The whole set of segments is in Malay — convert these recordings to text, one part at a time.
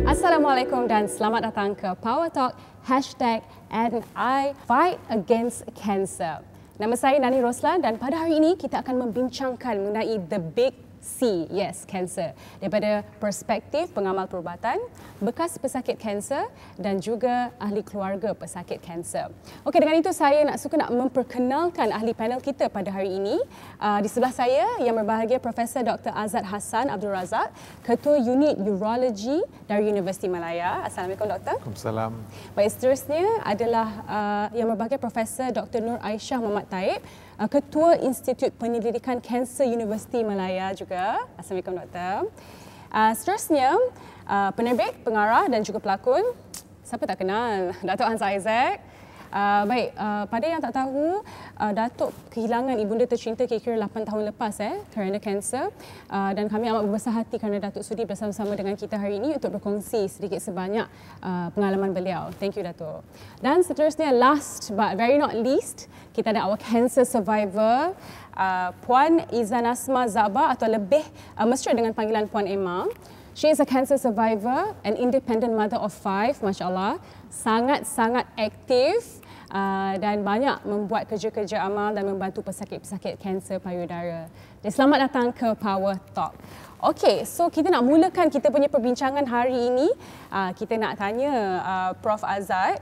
Assalamualaikum dan selamat datang ke Power Talk #and I Fight Against Cancer. Nama saya Nani Roslan dan pada hari ini kita akan membincangkan mengenai the big C, yes, cancer. Daripada perspektif pengamal perubatan, bekas pesakit kanser dan juga ahli keluarga pesakit kanser. Okey, dengan itu saya nak memperkenalkan ahli panel kita pada hari ini. Di sebelah saya yang berbahagia Profesor Dr. Azad Hassan Abdul Razak, Ketua Unit Urologi dari Universiti Malaya. Assalamualaikum Doktor. Waalaikumsalam. Baik, seterusnya adalah yang berbahagia Profesor Dr. Nur Aisyah Muhammad Taib, Ketua Institut Penyelidikan Kanser Universiti Malaya juga. Assalamualaikum Doktor. Seterusnya, penerbit, pengarah dan juga pelakon. Siapa tak kenal? Datuk Hans Isaac. Baik, pada yang tak tahu, Datuk kehilangan ibunda tercinta kira-kira 8 tahun lepas kerana kanser. Dan kami amat berbesar hati kerana Datuk sudi bersama-sama dengan kita hari ini untuk berkongsi sedikit sebanyak pengalaman beliau. Thank you Datuk. Dan seterusnya, last but very not least, kita ada our cancer survivor, Puan Izan Asma Zaba atau lebih mesra dengan panggilan Puan Emma. She is a cancer survivor, an independent mother of 5, masya-Allah. Sangat-sangat aktif dan banyak membuat kerja-kerja amal dan membantu pesakit-pesakit kanser payudara. Jadi selamat datang ke Power Talk. Okey, so kita nak mulakan kita punya perbincangan hari ini. Kita nak tanya Prof Azad,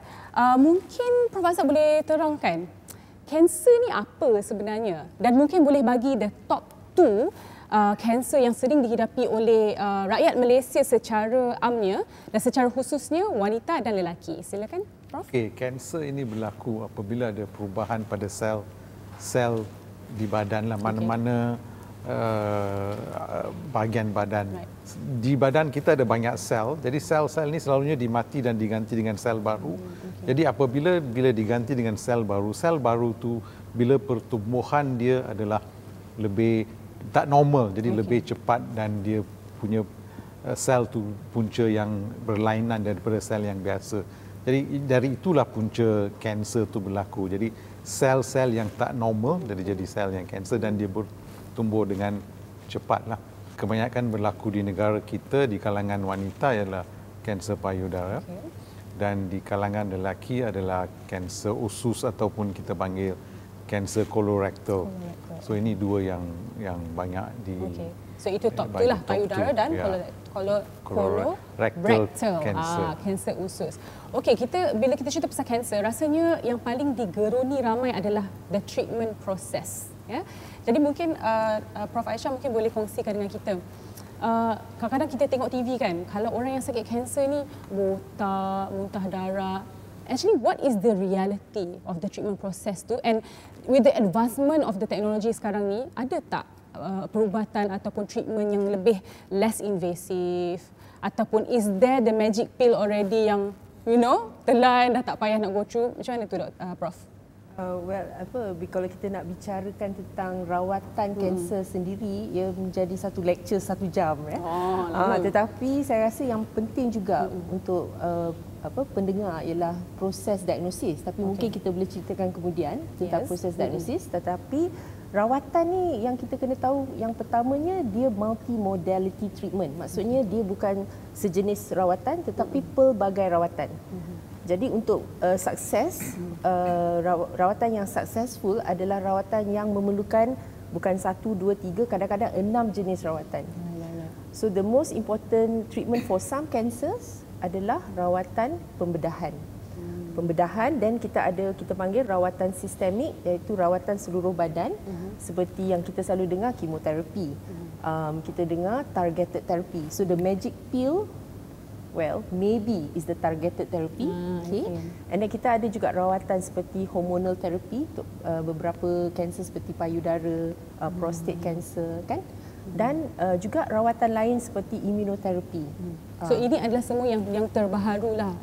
mungkin Prof Azad boleh terangkan kanser ni apa sebenarnya, dan mungkin boleh bagi the top 2 kanser yang sering dihidapi oleh rakyat Malaysia secara amnya dan secara khususnya wanita dan lelaki. Silakan Prof. Okey, kanser ini berlaku apabila ada perubahan pada sel di badan lah, mana-mana bahagian badan. Right. Di badan kita ada banyak sel, jadi sel-sel ini selalunya dimati dan diganti dengan sel baru. Jadi apabila diganti dengan sel baru tu bila pertumbuhan dia adalah lebih tak normal, jadi lebih cepat dan dia punya sel tu punca yang berlainan daripada sel yang biasa. Jadi dari itulah punca kanser tu berlaku. Jadi sel-sel yang tak normal jadi sel yang kanser dan dia bertumbuh dengan cepatlah. Kebanyakan berlaku di negara kita di kalangan wanita ialah kanser payudara. Dan di kalangan lelaki adalah kanser usus ataupun kita panggil kanser kolorektal. So ini dua yang banyak di. So itu top 2 lah, payudara dan colorectal kanser usus. Okey, bila kita cerita pasal kanser, rasanya yang paling digeruni ramai adalah the treatment process. Ya. Jadi mungkin Prof Aisyah mungkin boleh kongsikan dengan kita. Kadang-kadang kita tengok TV kan, kalau orang yang sakit kanser ni muntah darah. Actually, what is the reality of the treatment process tu? And with the advancement of the technology sekarang ni, ada tak perubatan ataupun treatment yang lebih less invasive? Ataupun is there the magic pill already yang, telan dah tak payah nak go through? Macam mana tu, Prof? Kalau kita nak bicarakan tentang rawatan kanser sendiri, ia menjadi satu lecture 1 jam. Tetapi saya rasa yang penting juga untuk pendengar ialah proses diagnosis. Tapi mungkin kita boleh ceritakan kemudian tentang proses diagnosis. Tetapi rawatan ni yang kita kena tahu, yang pertamanya dia multi-modality treatment. Maksudnya dia bukan sejenis rawatan tetapi pelbagai rawatan. Jadi untuk sukses, rawatan yang successful adalah rawatan yang memerlukan bukan 1, 2, 3, kadang-kadang 6 jenis rawatan. So the most important treatment for some cancers adalah rawatan pembedahan. Pembedahan, dan kita panggil rawatan sistemik, iaitu rawatan seluruh badan, seperti yang kita selalu dengar kemoterapi. Kita dengar targeted therapy. So the magic pill, maybe is the targeted therapy. And then kita ada juga rawatan seperti hormonal therapy untuk beberapa kanser seperti payudara, prostate cancer kan. Dan juga rawatan lain seperti immunotherapy. So ini adalah semua yang terbaharu lah,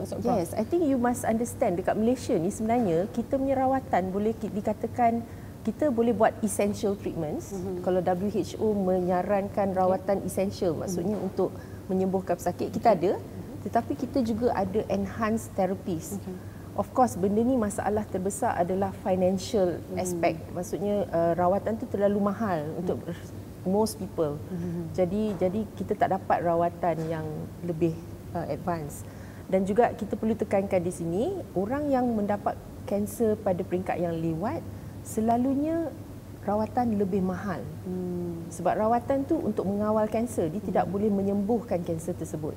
Prof. Yes, I think you must understand dekat Malaysia ni sebenarnya kita punya rawatan boleh dikatakan kita boleh buat essential treatments. Kalau WHO menyarankan rawatan essential, maksudnya untuk menyembuhkan pesakit, kita ada. Tetapi kita juga ada enhanced therapies. Of course, benda ni masalah terbesar adalah financial aspect. Maksudnya rawatan tu terlalu mahal untuk most people. Jadi kita tak dapat rawatan yang lebih advance. Dan juga kita perlu tekankan di sini, orang yang mendapat kanser pada peringkat yang lewat selalunya rawatan lebih mahal. Sebab rawatan tu untuk mengawal kanser, dia tidak boleh menyembuhkan kanser tersebut.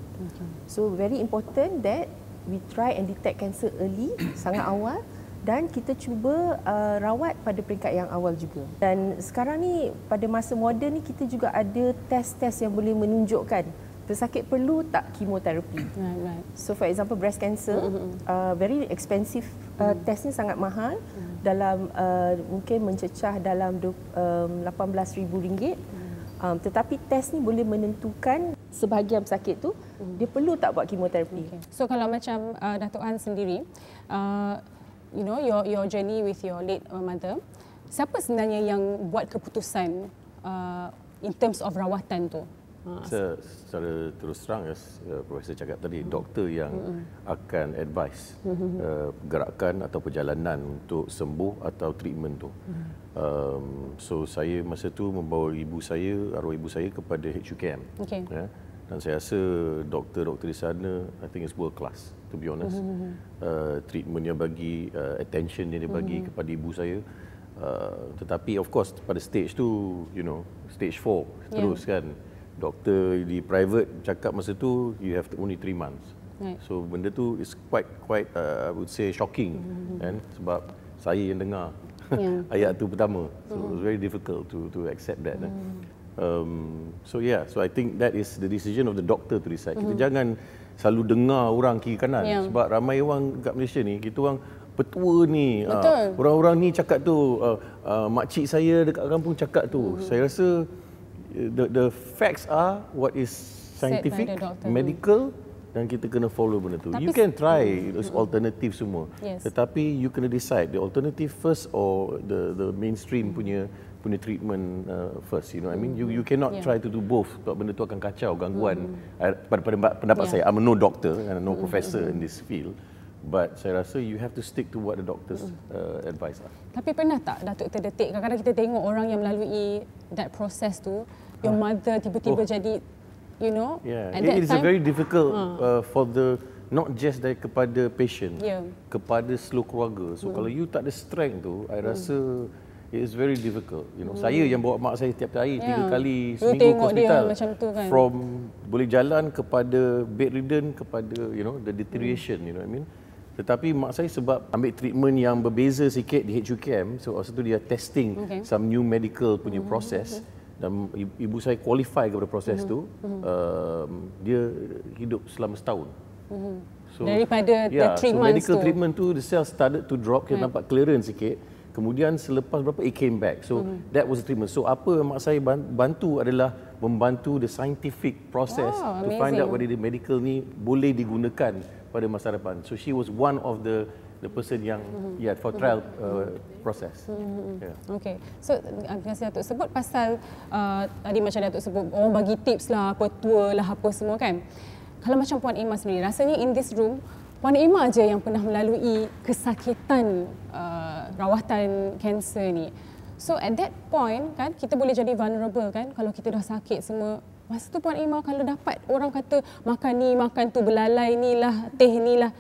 So very important that we try and detect cancer early, sangat awal, dan kita cuba rawat pada peringkat yang awal juga. Dan sekarang ni pada masa moden ni kita juga ada test-test yang boleh menunjukkan pesakit perlu tak kemoterapi. Right. So for example breast cancer, very expensive, testnya sangat mahal, dalam mungkin mencecah dalam RM18,000. Tetapi test ni boleh menentukan sebahagian pesakit tu dia perlu tak buat kemoterapi. Okay. So kalau macam Datuk Han sendiri, you know, your journey with your late mother, siapa sebenarnya yang buat keputusan in terms of rawatan tu? Secara terus terang, Profesor cakap tadi, doktor yang akan advise gerakan atau perjalanan untuk sembuh atau treatment tu. So saya masa tu membawa arwah ibu saya kepada HUKM. Okay. Dan saya rasa doktor-doktor di sana, I think it's world class, to be honest. Treatment yang bagi, attention yang dia bagi kepada ibu saya. Tetapi of course pada stage tu, you know, stage 4 terus kan. Doktor di private cakap masa tu you have only 3 months. Right. So benda tu is quite I would say shocking kan, sebab saya yang dengar ayat tu pertama. So it was very difficult to accept that. So I think that is the decision of the doctor to decide. Kita jangan selalu dengar orang kiri kanan, sebab ramai orang kat Malaysia ni, kita orang petua ni, orang-orang ni cakap tu, makcik saya dekat kampung cakap tu. Saya rasa the facts are what is scientific, medical, dan kita kena follow benda tu. You can try alternative semua, tetapi you kena decide the alternative first or the mainstream punya treatment first. You know, I mean, you cannot try to do both. Sebab benda tu akan kacau, gangguan. Pada pendapat saya, I'm no doctor and no professor in this field. But saya rasa you have to stick to what the doctors advise. Tapi pernah tak Datuk terdetik, kadang-kadang kita tengok orang yang melalui that process tu, your mother tiba-tiba jadi, you know, and it is a very difficult for the, not just dari kepada patient, kepada seluruh keluarga. So kalau you tak ada strength tu, I rasa it is very difficult. You know, saya yang bawa mak saya setiap hari 3 kali seminggu ke hospital, kan? From boleh jalan kepada bedridden kepada, you know, the deterioration, you know what I mean. Tetapi mak saya sebab ambil treatment yang berbeza sikit di HUKM, so waktu tu dia testing some new medical punya proses, dan ibu saya qualify kepada proses tu, dia hidup selama setahun. So daripada the 3 so months medical tu, treatment tu, the cells started to drop, kita nampak clearance sikit. Kemudian selepas berapa, it came back. So that was the treatment. So apa mak saya bantu adalah membantu the scientific process to find out whether the medical ni boleh digunakan pada masa depan. So she was one of the person yang for trial process. Okay. So biasa Datuk sebut pasal tadi macam Datuk sebut orang bagi tips lah, apa tour lah, apa semua kan. Kalau macam Puan Ima sendiri, rasanya in this room Puan Ima aja yang pernah melalui kesakitan rawatan kanser ni. So at that point kan, kita boleh jadi vulnerable kan, kalau kita dah sakit semua. Masa tu Puan Ima kalau dapat orang kata makan ni, makan tu, belalai ni lah, teh ni lah,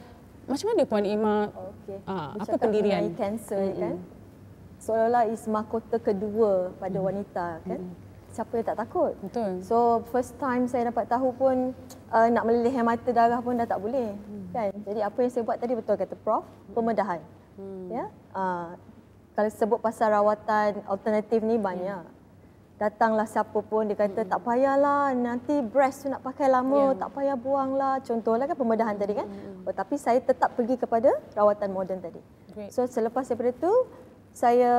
macam mana Puan Ima, apa pendirian? Kanser kan, seolah-olah is mahkota kedua pada wanita kan. Siapa yang tak takut? Betul. So first time saya dapat tahu pun nak meleleh air mata darah pun dah tak boleh kan. Jadi apa yang saya buat tadi betul kata Prof, pembedahan. Ya. Kalau sebut pasal rawatan alternatif ni banyak. Datanglah siapa pun dia kata tak payahlah, nanti breast tu nak pakai lama, tak payah buanglah. Contohlah kan pembedahan tadi kan. Tapi saya tetap pergi kepada rawatan moden tadi. So selepas daripada tu saya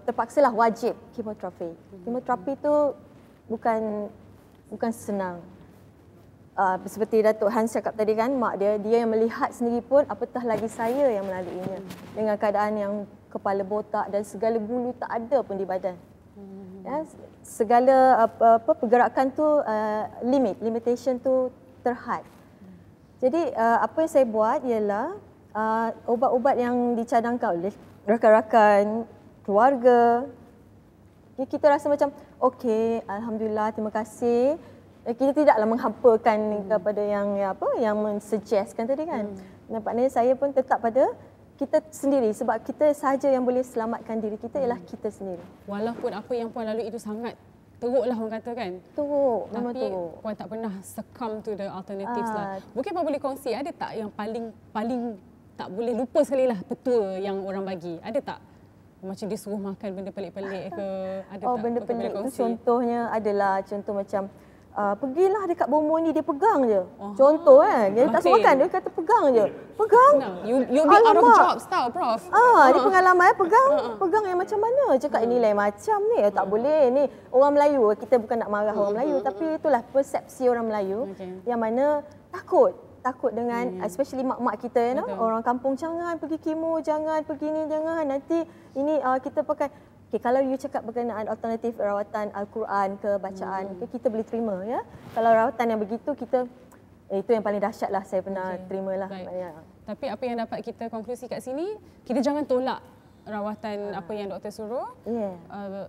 terpaksalah wajib kemoterapi. Kemoterapi tu bukan senang. Seperti Datuk Hans cakap tadi kan, mak dia yang melihat sendiri pun, apatah lagi saya yang melaluinya. Dengan keadaan yang kepala botak dan segala bulu tak ada pun di badan. Ya, segala pergerakan tu limitation tu terhad. Jadi apa yang saya buat ialah ubat-ubat yang dicadangkan oleh rakan-rakan, keluarga. Kita rasa macam okey, alhamdulillah, terima kasih. kita tidaklah menghampakan kepada yang yang mensuggestkan tadi kan. Nampaknya saya pun tetap pada kita sendiri sebab kita sahaja yang boleh selamatkan diri kita ialah kita sendiri. Walaupun apa yang puan lalui itu sangat teruklah orang kata kan. Teruk, memang Tapi teruk. puan tak pernah succumb to the alternatives lah. Mungkin puan boleh kongsi ada tak yang paling tak boleh lupa sekali lah petua yang orang bagi? Ada tak? Macam dia suruh makan benda pelik-pelik ke? Ada tak? Benda Mungkin pelik boleh tu kongsi. contohnya adalah contoh macam pergilah dekat bomo ni dia pegang je. Contoh kan. Dia tak suruh makan dia kata pegang je. Pegang. No, you'll be out of jobs tau, Prof. Dia pengalaman pegang yang macam mana? Cakap ini lain macam ni. Tak boleh ni. Orang Melayu, kita bukan nak marah orang Melayu tapi itulah persepsi orang Melayu yang mana takut dengan especially mak-mak kita orang kampung, jangan pergi kemo, jangan pergi ni, jangan nanti ini kita pakai. Kalau you cakap berkenaan alternatif rawatan Al-Quran ke bacaan kita boleh terima ya. Kalau rawatan yang begitu kita itu yang paling dahsyat lah saya pernah terima lah. Tapi apa yang dapat kita konklusi kat sini, kita jangan tolak rawatan apa yang doktor suruh.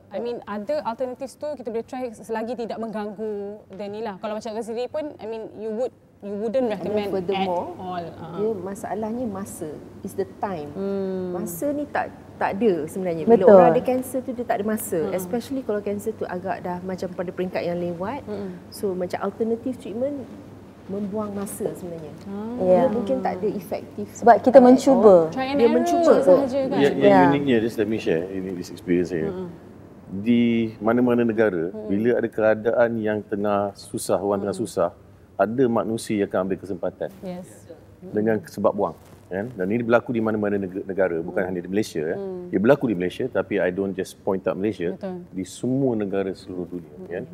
I mean ada alternatives tu kita boleh try selagi tidak mengganggu dan inilah. Kalau macam doktor sendiri pun I mean you wouldn't recommend at all. Dia masalahnya masa is the time. Masa ni tak ada sebenarnya. Bila Betul. orang ada kanser tu dia tak ada masa. Especially kalau kanser tu agak dah macam pada peringkat yang lewat. So macam alternative treatment membuang masa sebenarnya. Dia mungkin tak ada efektif. Sebab kita mencuba. Try and Dia error mencuba sahaja kan. Yang uniknya, just let me share this experience saya. Di mana-mana negara, bila ada keadaan yang tengah susah, orang tengah susah, ada manusia yang akan ambil kesempatan dengan sebab buang. Kan? Dan ini berlaku di mana-mana negara, bukan hanya di Malaysia. Dia berlaku di Malaysia, tapi I don't just point out Malaysia. Di semua negara seluruh dunia. Kan?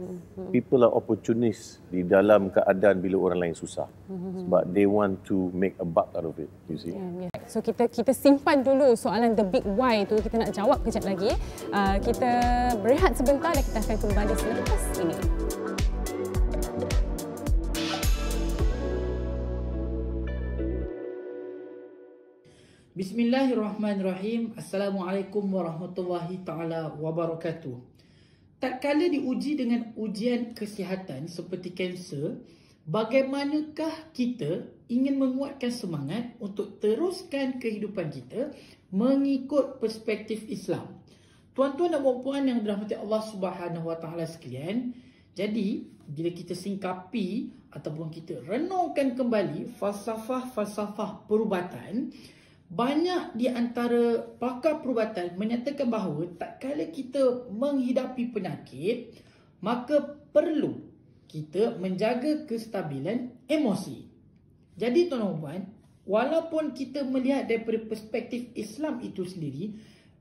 People are opportunists di dalam keadaan bila orang lain susah. Sebab they want to make a buck out of it. You see? So kita simpan dulu soalan the big why tu, kita nak jawab kejap lagi. Kita berehat sebentar dan kita akan kembali selepas ini. Bismillahirrahmanirrahim. Assalamualaikum warahmatullahi taala wabarakatuh. Tak kala diuji dengan ujian kesihatan seperti kanser, bagaimanakah kita ingin menguatkan semangat untuk teruskan kehidupan kita mengikut perspektif Islam? Tuan-tuan dan puan-puan yang dirahmati Allah Subhanahu wa taala sekalian, jadi bila kita singkapi ataupun kita renungkan kembali falsafah-falsafah perubatan, banyak di antara pakar perubatan menyatakan bahawa tak kala kita menghidapi penyakit, maka perlu kita menjaga kestabilan emosi. Jadi tuan-tuan, walaupun kita melihat daripada perspektif Islam itu sendiri,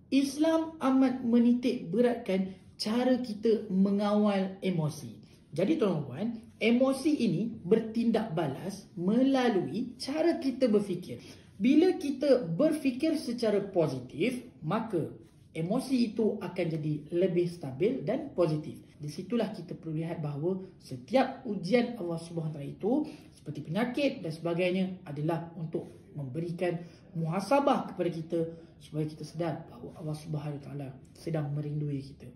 Islam amat menitik beratkan cara kita mengawal emosi. Jadi tuan-tuan, emosi ini bertindak balas melalui cara kita berfikir. Bila kita berfikir secara positif, maka emosi itu akan jadi lebih stabil dan positif. Di situlah kita perlu lihat bahawa setiap ujian Allah SWT itu seperti penyakit dan sebagainya adalah untuk memberikan muhasabah kepada kita supaya kita sedar bahawa Allah SWT sedang merindui kita.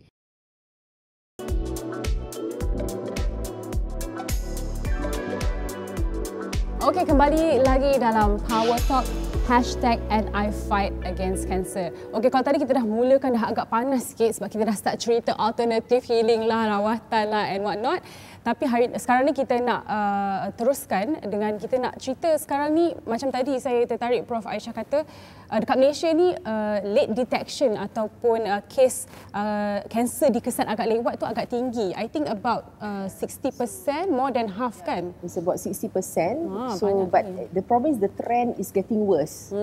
Okey, kembali lagi dalam Power Talk #AndIFightAgainstCancer. Okey, kalau tadi kita dah mulakan dah agak panas sikit sebab kita dah start cerita alternative healing lah, rawatan lah and what not. Tapi sekarang ni kita nak teruskan dengan kita nak cerita sekarang ni macam tadi saya tertarik Prof Aisyah kata dekat Malaysia ni late detection ataupun kes kanser dikesan agak lewat tu agak tinggi. I think about 60%, more than half kan? It's about 60%. So but the problem is the trend is getting worse.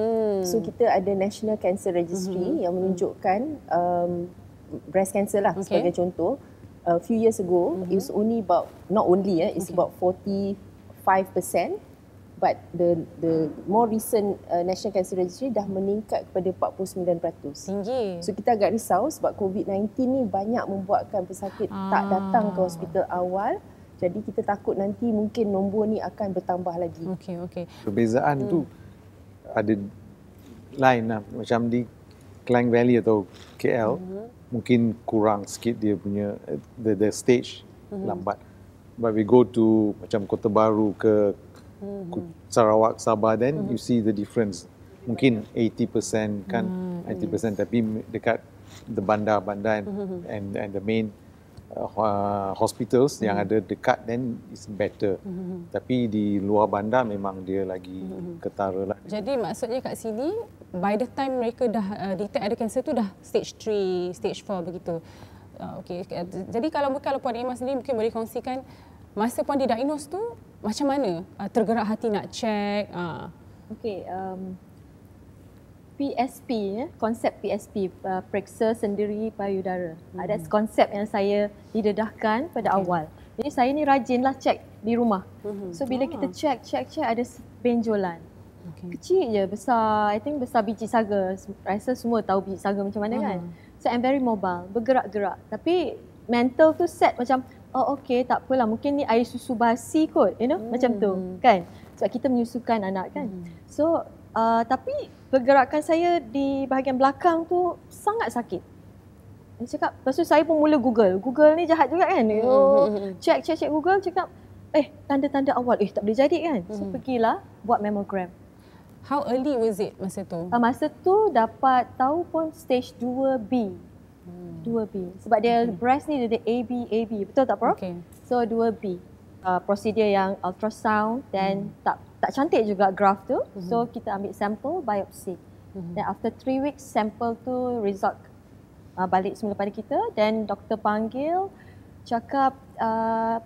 So kita ada National Cancer Registry yang menunjukkan breast cancer lah sebagai contoh. A few years ago, it was only about, not only, it's about 45%. But the more recent National Cancer Registry dah meningkat kepada 49%. Tinggi. So kita agak risau sebab COVID-19 ni banyak membuatkan pesakit tak datang ke hospital awal. Jadi kita takut nanti mungkin nombor ni akan bertambah lagi. Okey. Perbezaan tu ada lain lah. Macam di Klang Valley atau KL, mungkin kurang sikit dia punya the stage lambat. but we go to macam Kota Baru ke Sarawak, Sabah, then you see the difference. Mungkin 80% kan, 90%, tapi dekat the bandar-bandar and the main hospitals yang ada dekat, then is better. Tapi di luar bandar memang dia lagi ketara lah. Jadi maksudnya kat sini, by the time mereka dah detect ada kanser tu dah stage 3, stage 4 begitu. Okey. Jadi kalau Puan Emma sendiri mungkin boleh kongsikan masa Puan didiagnose tu macam mana? Tergerak hati nak check? Okey, PSP, konsep PSP, periksa sendiri payudara. Ada konsep yang saya didedahkan pada awal. Jadi saya ni rajinlah check di rumah. So bila kita check ada benjolan. Kecil je, besar, I think besar biji saga. Rasa semua tahu biji saga macam mana kan. So I'm very mobile, bergerak-gerak. Tapi mental tu set macam, oh okey, tak apalah, mungkin ni air susu basi kot, macam tu kan. Sebab kita menyusukan anak kan. So tapi pergerakan saya di bahagian belakang tu sangat sakit. Dia cakap, lepas tu saya pun mula Google ni jahat juga kan. Check Google, cakap tanda-tanda awal, tak boleh jadi kan. So pergilah buat mammogram. How early was it masa tu? Masa tu dapat tahu pun stage 2B. 2B. Sebab dia breast ni dia ada AB. Betul tak Prof? Okay. So 2B. Prosedur yang ultrasound dan tak cantik juga graph tu. So kita ambil sampel biopsi. Dan after 3 weeks sampel tu result balik semula pada kita. Dan doktor panggil cakap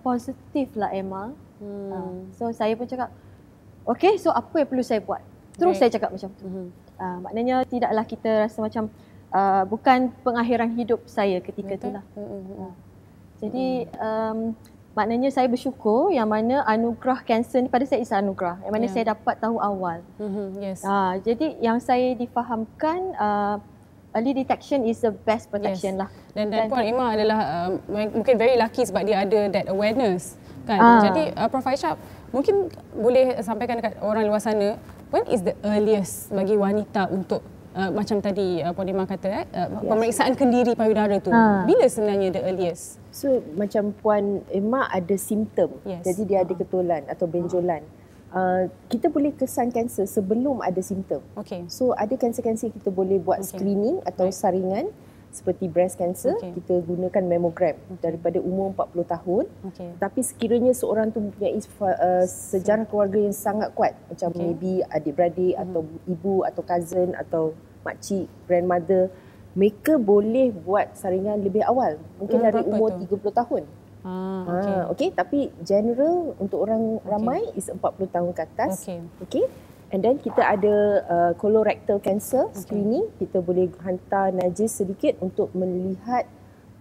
positif lah Emma. So saya pun cakap okay, so apa yang perlu saya buat? Terus saya cakap macam tu. Maknanya tidaklah kita rasa macam bukan pengakhiran hidup saya ketika itulah. Jadi maknanya saya bersyukur yang mana anugerah kanser ni pada saya is anugerah. Yang mana saya dapat tahu awal. Yes. Jadi yang saya difahamkan early detection is the best protection lah. Dan Puan Emma adalah mungkin very lucky sebab dia ada that awareness kan. Jadi Prof Aisyah mungkin boleh sampaikan dekat orang luar sana, when is the earliest bagi wanita untuk macam tadi Puan Emma kata pemeriksaan kendiri payudara tu, bila sebenarnya the earliest? So macam Puan Emma ada simptom, jadi dia ada ketulan atau benjolan. Kita boleh kesan kanser sebelum ada simptom. So ada kanser-kanser kita boleh buat screening atau saringan seperti breast cancer, kita gunakan mammogram daripada umur 40 tahun. Tapi sekiranya seorang tu mempunyai sejarah keluarga yang sangat kuat, macam maybe adik-beradik atau ibu atau cousin atau makcik, grandmother, mereka boleh buat saringan lebih awal, mungkin dari umur 30 tahun. Tapi general untuk orang ramai is 40 tahun ke atas. And then kita ada colorectal cancer screening. Kita boleh hantar najis sedikit untuk melihat,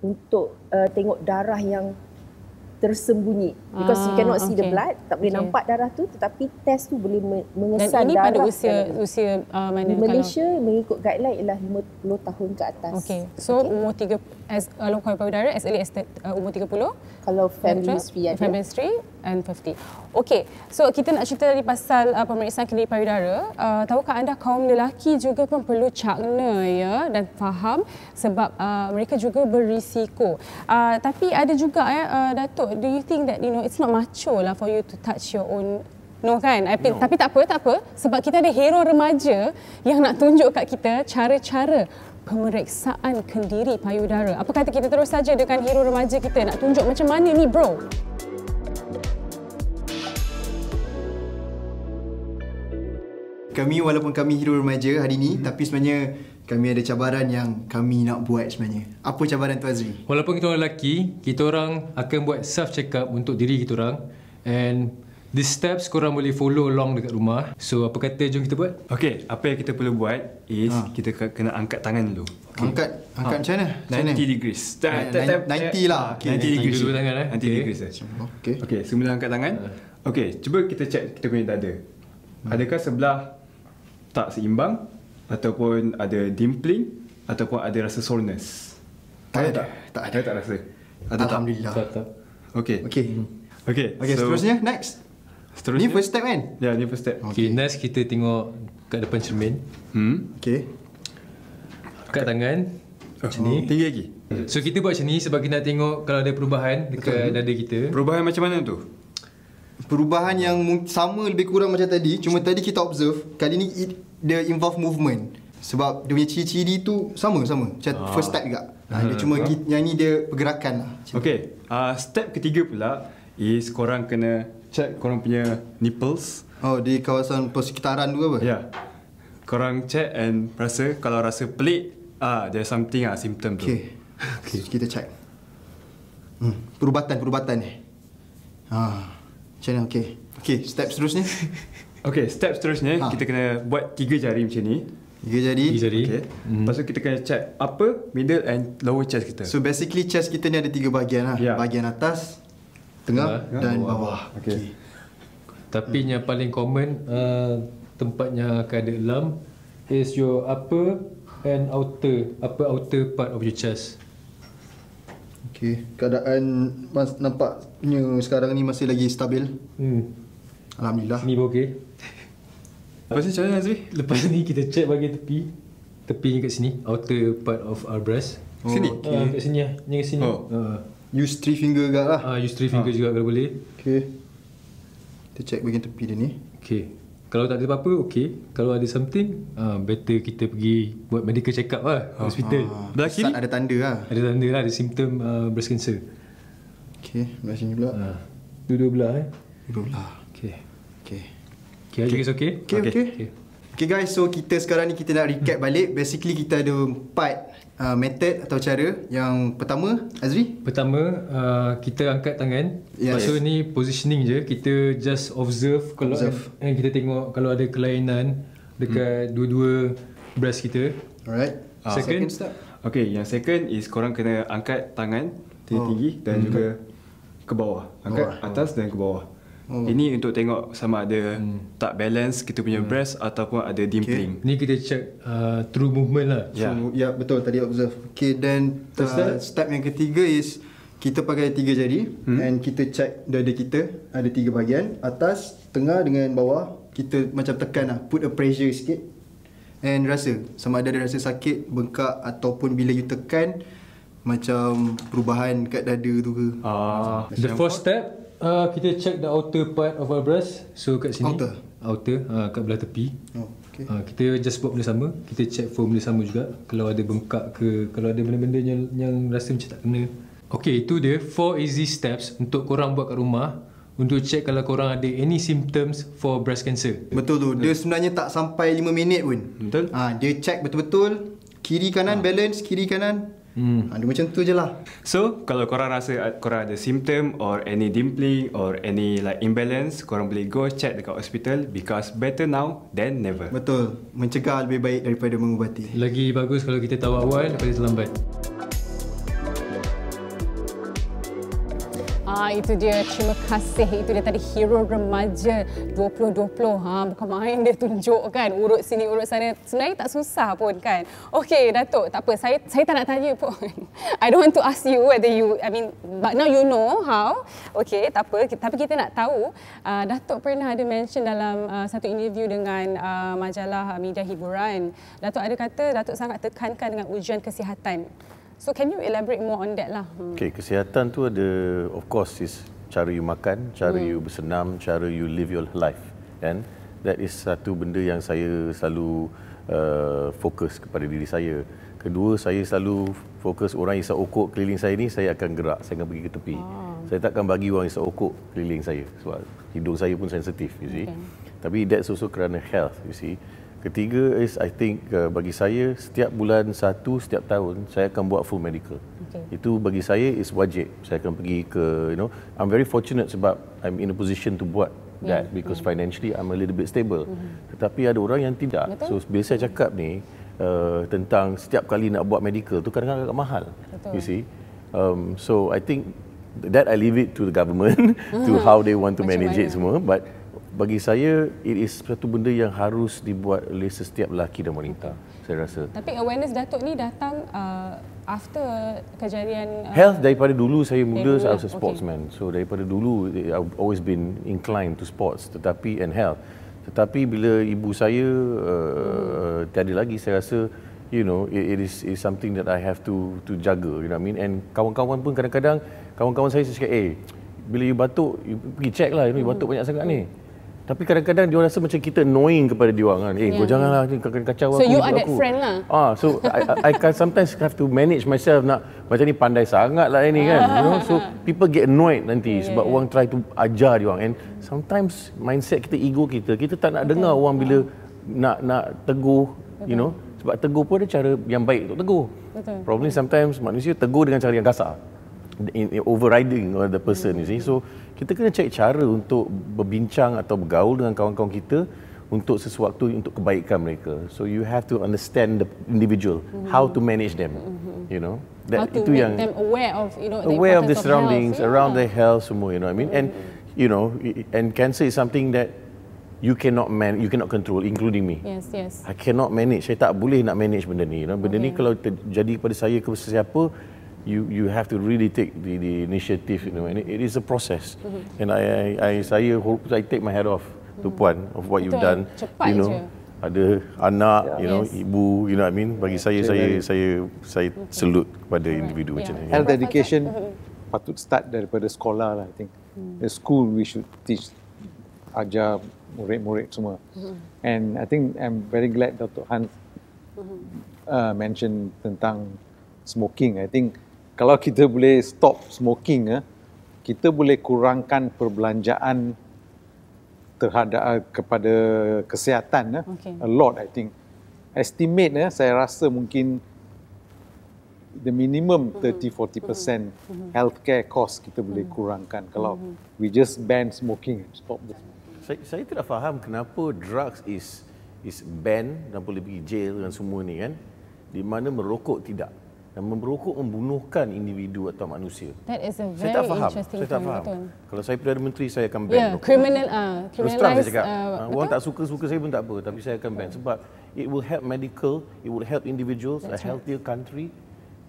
untuk tengok darah yang tersembunyi. Because you cannot see the blood, tak boleh nampak darah tu, tetapi test tu boleh mengesan darah. Dan ini pada usia mana? Di Malaysia mengikut guideline ialah 50 tahun ke atas. So umur 3 kalau payudara as early as umur 30? Kalau family history ada. Family history and 50. So kita nak cerita tadi pasal pemeriksaan kendiri payudara. Tahukah anda kaum lelaki juga pun perlu cakna dan faham sebab mereka juga berisiko. Tapi ada juga Datuk, do you think that it's not macho lah for you to touch your own? No kan? Tapi tak apa. Sebab kita ada hero remaja yang nak tunjuk kat kita cara-cara pemeriksaan kendiri payudara. Apa kata kita terus saja dengan hero remaja kita nak tunjuk macam mana ni bro? Kami walaupun kami hero remaja hari ini, tapi sebenarnya kami ada cabaran yang kami nak buat sebenarnya. Apa cabaran tu Azri? Walaupun kita orang lelaki, kita orang akan buat self check up untuk diri kita orang, and these steps korang boleh follow along dekat rumah. So apa kata jom kita buat? Okey, apa yang kita perlu buat is kita kena angkat tangan dulu. Okay. Angkat macam mana? 90 degrees. 90 lah. 90 degrees. Dulu tangan 90 degrees. Okey, semula angkat tangan. Okey, cuba kita check kita punya dada. Adakah sebelah tak seimbang ataupun ada dimpling ataupun ada rasa soreness? Tak ada. Tak rasa. Alhamdulillah. Tak. Okey. Okey, seterusnya next. Ni first step kan? Ya, ni first step. Okay, next kita tengok kat depan cermin. Okey. Angkat tangan. Macam ni. Tinggi lagi. So kita buat macam ni sebab kita nak tengok kalau ada perubahan dekat dada kita. Perubahan macam mana tu? Perubahan yang sama lebih kurang macam tadi, cuma tadi kita observe, kali ni dia involve movement. Sebab dia punya ciri-ciri tu sama macam first step juga. Dia cuma yang ni dia pergerakan lah. Okay, step ketiga pula is korang kena check korang punya nipples. Oh, di kawasan persekitaran tu apa? Ya. Korang check and rasa, kalau rasa pelik, there's something symptom tu. Okay. Kita check. Perubatan ni. Macam mana? Okay, step seterusnya. Okay, step seterusnya kita kena buat 3 jari macam ni. 3 jari. Okay. Lepas tu kita kena check upper, middle and lower chest kita. So basically chest kita ni ada 3 bahagian lah. Yeah. Bahagian atas, tengah dan bawah. Okay. Tapi yang paling common tempatnya akan ada lump is your upper and outer part of your chest. Okay, keadaan nampaknya sekarang ni masih lagi stabil. Alhamdulillah. Ni pun okey. Lepas ni macam mana Azri? Lepas ni kita check bahagian tepi ni kat sini, outer part of our breast. Sini? Kat sini lah, ni kat sini. Use 3 finger agak lah. Use 3 finger juga kalau boleh. Okay. Kita check bahagian tepi dia ni. Okay. Kalau tak ada apa-apa, okay. Kalau ada something, better kita pergi buat medical check up lah, hospital. Belah kiri? Ada tanda lah. Ada tanda lah, ada simptom breast cancer. Okay, belah sini pula. Dua-dua belah Dua belah. Okay. Okay. Okay, guys, okay? Okay guys, so kita sekarang ni kita nak recap balik. Basically kita ada 4 method atau cara. Yang pertama, Azri? Pertama, kita angkat tangan. Lepas tu ni positioning je. Kita just observe kalau kita tengok kalau ada kelainan dekat dua-dua breast kita. Alright. Second step. Okay, yang second is korang kena angkat tangan tinggi dan juga ke bawah. Angkat atas dan ke bawah. Ini untuk tengok sama ada tak balance kita punya breast ataupun ada dimpling. Ni kita check through movement lah. So, ya betul tadi observe. Okay, then step yang ketiga is kita pakai 3 jari and kita check dada kita ada 3 bahagian, atas, tengah dengan bawah. Kita macam tekan lah, put a pressure sikit and rasa sama ada rasa sakit, bengkak ataupun bila you tekan macam perubahan kat dada tu ke. The first step, kita check the outer part of our breast. So kat sini outer kat belah tepi. Okay. Kita just buat benda sama. Kita check for benda sama juga. Kalau ada bengkak ke, kalau ada benda-benda yang rasa macam tak kena. Okay, itu dia 4 easy steps untuk korang buat kat rumah untuk check kalau korang ada any symptoms for breast cancer. Betul tu. Dia sebenarnya tak sampai 5 minit pun. Betul. Dia check betul-betul kiri kanan balance, kiri kanan. Dia macam tu je lah. So, kalau korang rasa korang ada symptom or any dimpling or any like imbalance, korang boleh go check dekat hospital because better now than never. Betul. Mencegah lebih baik daripada mengubati. Lagi bagus kalau kita tahu awal daripada terlambat. Itu dia, terima kasih. Itu dia tadi hero remaja 2020. Bukan main dia tunjuk kan, urut sini urut sana. Sebenarnya tak susah pun kan. Okey Datuk, tak apa, saya tak nak tanya pun. I don't want to ask you whether you, but now you know how. Okey, tak apa, tapi kita nak tahu, Datuk pernah ada mention dalam satu interview dengan majalah media hiburan. Datuk ada kata Datuk sangat tekankan dengan ujian kesihatan. So can you elaborate more on that lah? Okay, kesihatan tu ada, of course, is cara you makan, cara you bersenam, cara you live your life, kan? That is satu benda yang saya selalu fokus kepada diri saya. Kedua, saya selalu fokus orang isap okok keliling saya ni, saya akan gerak, saya akan pergi ke tepi. Saya takkan bagi orang isap okok keliling saya sebab hidung saya pun sensitif, you see. Tapi that's also kerana health, you see. Ketiga is I think bagi saya setiap bulan 1 setiap tahun saya akan buat full medical. Itu bagi saya is wajib. Saya akan pergi ke, I'm very fortunate sebab I'm in a position to buat that because financially I'm a little bit stable. Tetapi ada orang yang tidak. So bila saya cakap ni tentang setiap kali nak buat medical tu kadang-kadang agak mahal. You see. So I think that I leave it to the government to how they want to manage it semua, but bagi saya, it is satu benda yang harus dibuat oleh setiap lelaki dan wanita, saya rasa. Tapi awareness Datuk ni datang after kejadian... Health daripada dulu saya muda, saya was a sportsman. So daripada dulu, I've always been inclined to sports and health. Tetapi bila ibu saya tiada lagi, saya rasa you know, it is something that I have to jaga, you know what I mean. And kawan-kawan pun kadang-kadang, kawan-kawan saya cakap, bila you batuk, you pergi check lah, you batuk banyak sangat ni. Tapi kadang-kadang dia rasa macam kita annoying kepada dia orang kan. Kau janganlah kacau aku. So you are that friend lah. So I can sometimes have to manage myself nak macam ni pandai sangat lah ini kan. You know, so people get annoyed nanti sebab orang try to ajar dia orang. And sometimes mindset kita, ego kita tak nak dengar orang bila nak tegur, you know. Sebab tegur pun ada cara yang baik untuk tegur. Probably sometimes manusia tegur dengan cara yang kasar. In overriding the person, you see. So kita kena cari cara untuk berbincang atau bergaul dengan kawan-kawan kita untuk sesuatu untuk kebaikan mereka. So you have to understand the individual, how to manage them, you know. How to make them aware of, you know, aware of the importance surroundings, health, around their health semua, you know what I mean. And you know, and cancer is something that you cannot control, including me. Yes. I cannot manage. Saya tak boleh nak manage benda ni. You know? Benda ni kalau terjadi kepada saya ke sesiapa, you have to really take the initiative, you know, and it is a process. And I take my hat off to Puan of what you've done. Cepat you know, je. Ada anak, you know, ibu, you know what I mean. Bagi saya salute kepada individu macam ni. Health education patut start daripada sekolah lah, I think. The school we should teach, ajar murid-murid semua. And I think I'm very glad Dr. Hans mention tentang smoking. I think kalau kita boleh stop smoking, kita boleh kurangkan perbelanjaan terhadap kepada kesihatan a lot, I think. Estimate saya rasa mungkin the minimum 30-40% healthcare cost kita boleh kurangkan kalau we just ban smoking and stop the smoking. Saya tidak faham kenapa drugs is ban dan boleh pergi jail dan semua ni kan, di mana merokok tidak. Dan merokok membunuhkan individu atau manusia. That is a very interesting Saya tak faham. Betul. Kalau saya Perdana Menteri, saya akan ban rokok. Terus terang saya cakap, orang tak suka saya pun tak apa, tapi saya akan ban sebab it will help medical, it will help individuals, a healthier country.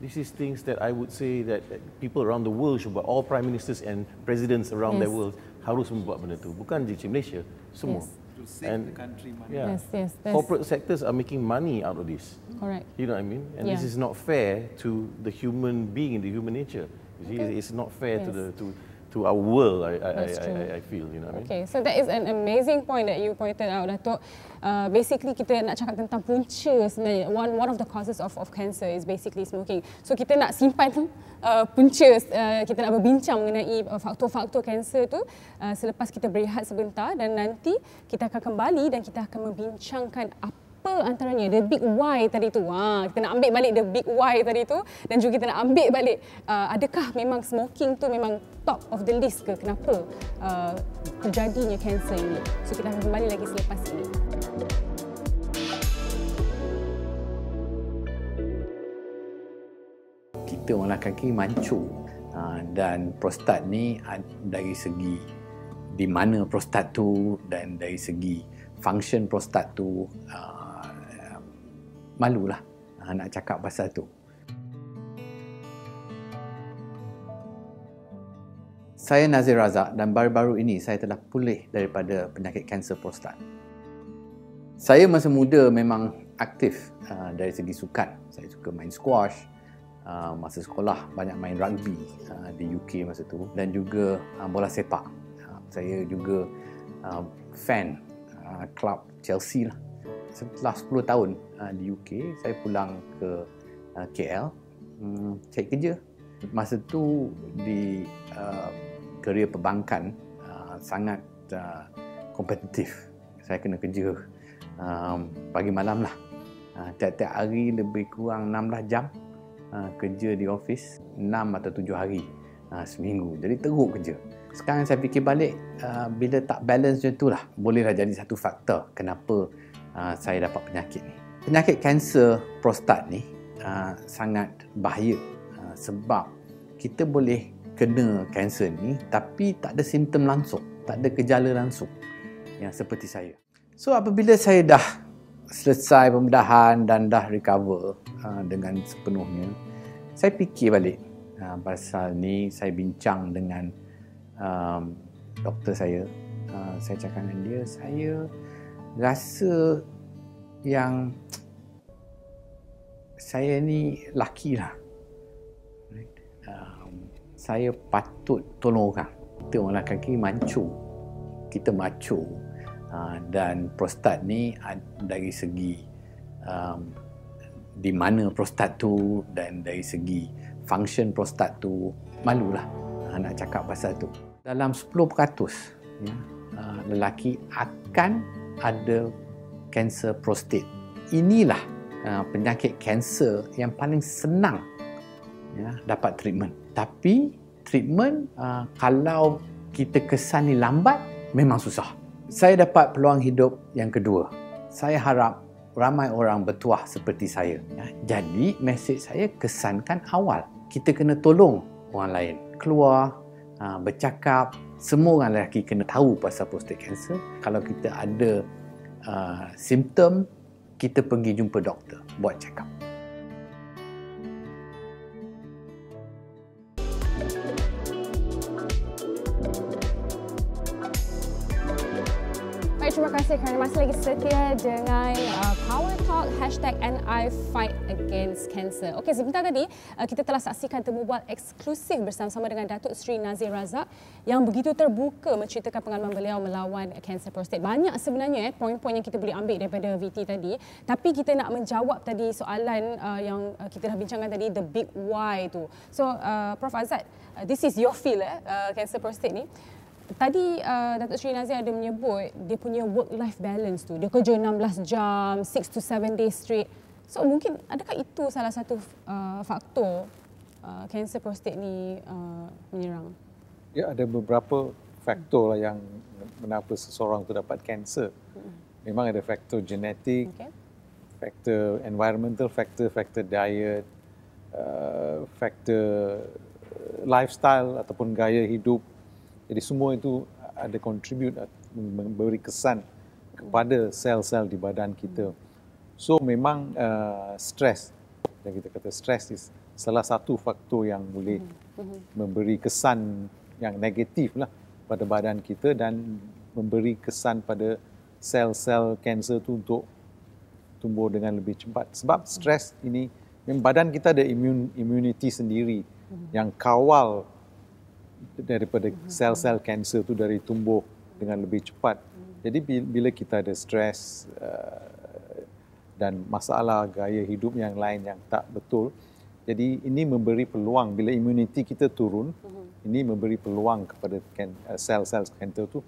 This is things that I would say that people around the world should buat. All prime ministers and presidents around the world harus membuat benda tu. Bukan je Malaysia, semua. To save the country money. Yes. Corporate sectors are making money out of this. Correct. You know what I mean? And this is not fair to the human being, the human nature. You see, it's not fair to our world. I feel, you know what I mean? Okay, so that is an amazing point that you pointed out, Datuk. Basically kita nak cakap tentang punca sebenarnya. One of the causes of cancer is basically smoking. So kita nak simpan punca, kita nak berbincang mengenai faktor-faktor kanser tu selepas kita berehat sebentar, dan nanti kita akan kembali dan kita akan membincangkan apa antaranya the big why tadi tu. Kita nak ambil balik the big why tadi tu, dan juga kita nak ambil balik adakah memang smoking tu memang top of the list ke kenapa terjadinya kanser ini. So kita akan kembali lagi selepas ini. Kita orang lelaki mancung, dan prostat ni dari segi di mana prostat tu dan dari segi function prostat tu malulah nak cakap pasal tu. Saya Nazir Razak dan baru-baru ini saya telah pulih daripada penyakit kanser prostat. Saya masa muda memang aktif dari segi sukan. Saya suka main squash. Masa sekolah banyak main rugby di UK masa tu, dan juga bola sepak. Saya juga fan klub Chelsea lah. Setelah 10 tahun di UK, saya pulang ke KL cari kerja. Masa tu di kerja perbankan sangat kompetitif. Saya kena kerja pagi malam lah. Tiap-tiap hari lebih kurang 16 jam kerja di office, 6 atau 7 hari seminggu. Jadi teruk kerja. Sekarang saya fikir balik, bila tak balance macam itulah bolehlah jadi satu faktor kenapa saya dapat penyakit ni. Penyakit kanser prostat ni sangat bahaya sebab kita boleh kena kanser ni tapi tak ada simptom langsung, tak ada gejala langsung yang seperti saya. So apabila saya dah selesai pembedahan dan dah recover dengan sepenuhnya, saya fikir balik pasal ni. Saya bincang dengan doktor saya. Saya cakap dengan dia, saya rasa yang saya ni laki lah. Saya patut tolong orang. Kita orang lelaki mancung. Kita macho. Dan prostat ni dari segi di mana prostat tu dan dari segi function prostat tu, malulah nak cakap pasal tu. Dalam 10% ya, lelaki akan ada kanser prostat. Inilah penyakit kanser yang paling senang ya, dapat treatment. Tapi treatment kalau kita kesan ni lambat, memang susah. Saya dapat peluang hidup yang kedua. Saya harap ramai orang bertuah seperti saya. Ya. Jadi mesej saya kesankan awal. Kita kena tolong orang lain. Keluar, bercakap. Semua orang lelaki kena tahu pasal prostate cancer. Kalau kita ada simptom, kita pergi jumpa doktor buat check up. Terima kasih kerana masih lagi setia dengan Power Talk #IFightAgainstCancer. Okey, sebentar tadi kita telah saksikan temu bual eksklusif bersama-sama dengan Datuk Seri Nazir Razak yang begitu terbuka menceritakan pengalaman beliau melawan kanser prostat. Banyak sebenarnya poin-poin yang kita boleh ambil daripada VT tadi, tapi kita nak menjawab tadi soalan yang kita dah bincangkan tadi, the big why tu. So Prof Azad, this is your field kanser prostat ni. Tadi Datuk Seri Nazir ada menyebut dia punya work-life balance tu. Dia kerja 16 jam, 6 to 7 days straight. So mungkin adakah itu salah satu faktor kanser prostat ni menyerang? Ya, ada beberapa faktor lah yang kenapa seseorang tu dapat kanser. Memang ada faktor genetik, faktor environmental, faktor diet, faktor lifestyle ataupun gaya hidup. Jadi semua itu ada contribute, memberi kesan kepada sel-sel di badan kita. So memang stres, yang kita kata stres is salah satu faktor yang boleh memberi kesan yang negatif lah pada badan kita dan memberi kesan pada sel-sel kanser tu untuk tumbuh dengan lebih cepat. Sebab stres ini, badan kita ada immunity sendiri yang kawal daripada sel-sel kanser tu dari tumbuh dengan lebih cepat. Jadi bila kita ada stres dan masalah gaya hidup yang lain yang tak betul, jadi ini memberi peluang bila immunity kita turun, ini memberi peluang kepada sel-sel kanser tu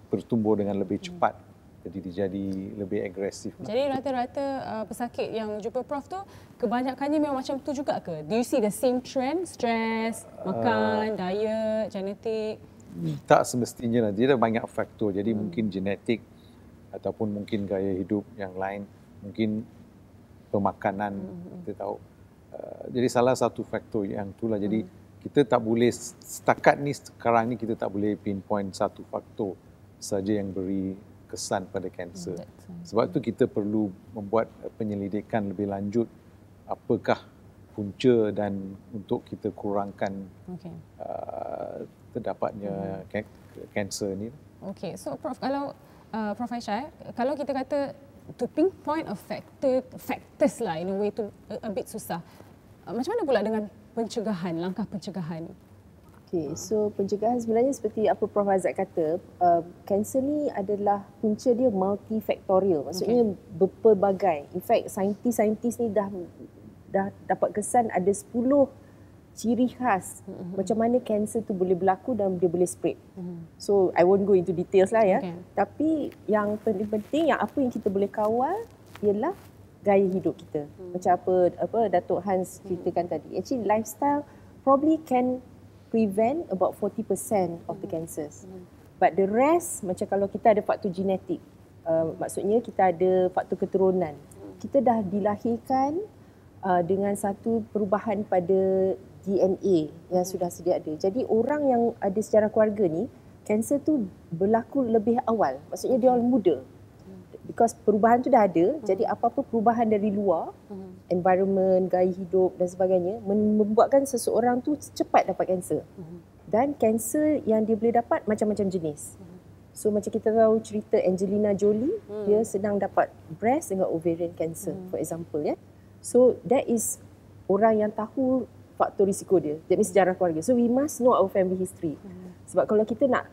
bertumbuh dengan lebih cepat. Jadi dia jadi lebih agresif. Jadi rata-rata pesakit yang jumpa Prof tu kebanyakannya memang macam tu juga ke? Do you see the same trend? Stres, makan, diet, genetik? Tak semestinya lah. Dia ada banyak faktor. Jadi mungkin genetik ataupun mungkin gaya hidup yang lain. Mungkin pemakanan, kita tahu. Jadi salah satu faktor yang itulah. Jadi kita tak boleh, setakat ni sekarang ni kita tak boleh pinpoint satu faktor saja yang beri kesan pada kanser. Sebab itu kita perlu membuat penyelidikan lebih lanjut apakah punca dan untuk kita kurangkan terdapatnya kanser ni. Okey, so Prof, kalau Prof Aisyah, kalau kita kata to pinpoint a factors lah in a way tu a bit susah. Macam mana pula dengan pencegahan, langkah pencegahan? Okay, so pencegahan sebenarnya seperti apa Prof Azad kata, kanser ni adalah punca dia multifaktorial. Maksudnya berpelbagai. In fact, saintis ni dah dapat kesan ada 10 ciri khas macam mana kanser tu boleh berlaku dan dia boleh spread. So I won't go into details lah ya. Tapi yang penting yang apa yang kita boleh kawal ialah gaya hidup kita. Macam apa Datuk Hans ceritakan tadi. Actually lifestyle probably can prevent about 40% of the cancers. But the rest, macam kalau kita ada faktor genetik, maksudnya kita ada faktor keturunan. Kita dah dilahirkan dengan satu perubahan pada DNA yang sudah sedia ada. Jadi orang yang ada sejarah keluarga ni, kanser tu berlaku lebih awal. Maksudnya dia orang muda. Because perubahan tu dah ada, jadi apa-apa perubahan dari luar, environment, gaya hidup dan sebagainya, membuatkan seseorang tu cepat dapat kanser. Dan kanser yang dia boleh dapat macam-macam jenis. So macam kita tahu cerita Angelina Jolie, dia sedang dapat breast dengan ovarian cancer, for example ya. So that is orang yang tahu faktor risiko dia. That means sejarah keluarga. So we must know our family history. Sebab kalau kita nak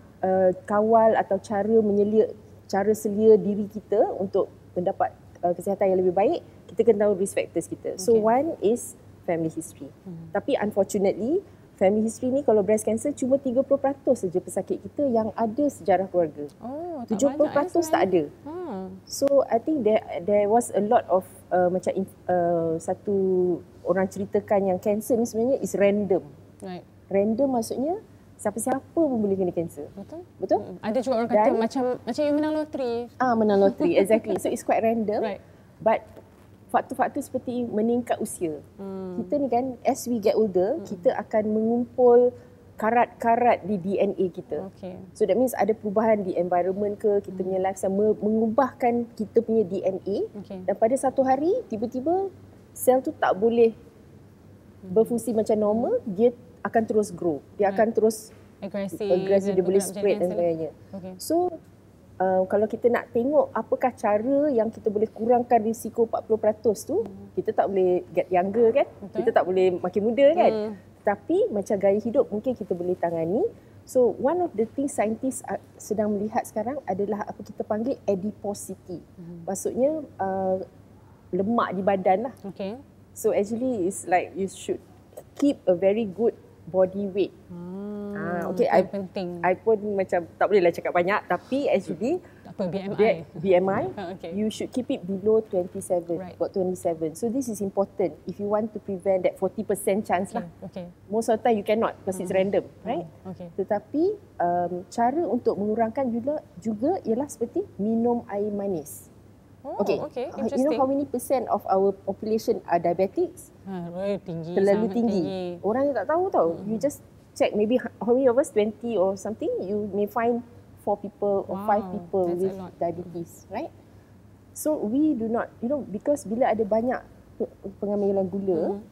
kawal atau cara selia diri kita untuk mendapat kesihatan yang lebih baik, kita kena tahu risk factors kita. So one is family history. Tapi unfortunately, family history ni kalau breast cancer cuma 30% saja pesakit kita yang ada sejarah keluarga. 70% tak ada. So I think there was a lot of macam satu orang ceritakan yang cancer ni sebenarnya is random. Right. Random maksudnya siapa-siapa pun boleh kena kanser. Betul? Betul? Ada juga orang kata macam you menang loteri. Menang loteri, exactly. So it's quite random. Right. But faktor-faktor seperti meningkat usia. Kita ni kan, as we get older, kita akan mengumpul karat-karat di DNA kita. Okay. So that means ada perubahan di environment ke, kita punya lifestyle mengubahkan kita punya DNA. Okay. Dan pada satu hari, tiba-tiba sel tu tak boleh berfungsi macam normal, dia akan terus grow. Dia akan terus agresif, dia boleh spread dan sebagainya. Okay. So, kalau kita nak tengok apakah cara yang kita boleh kurangkan risiko 40% tu, kita tak boleh get younger kan? Betul. Kita tak boleh makin muda kan? Tapi macam gaya hidup mungkin kita boleh tangani. So, one of the things scientists sedang melihat sekarang adalah apa kita panggil adiposity. Maksudnya, lemak di badan lah. Okay. So, actually it's like you should keep a very good body weight. Okay, I pun macam tak boleh lah cakap banyak, tapi actually apa BMI okay. You should keep it below 27, right. About 27. So this is important if you want to prevent that 40% chance lah. Okay. Most of the time you cannot because it's random, right? Okay. Tetapi cara untuk mengurangkan juga ialah seperti minum air manis. Okay. You know how many percent of our population are diabetics? Tinggi. Terlalu tinggi. Orang yang tak tahu tau. You just check maybe how many of us, 20 or something, you may find 4 people or 5 people with diabetes, right? So we do not, because bila ada banyak pengambilan gula,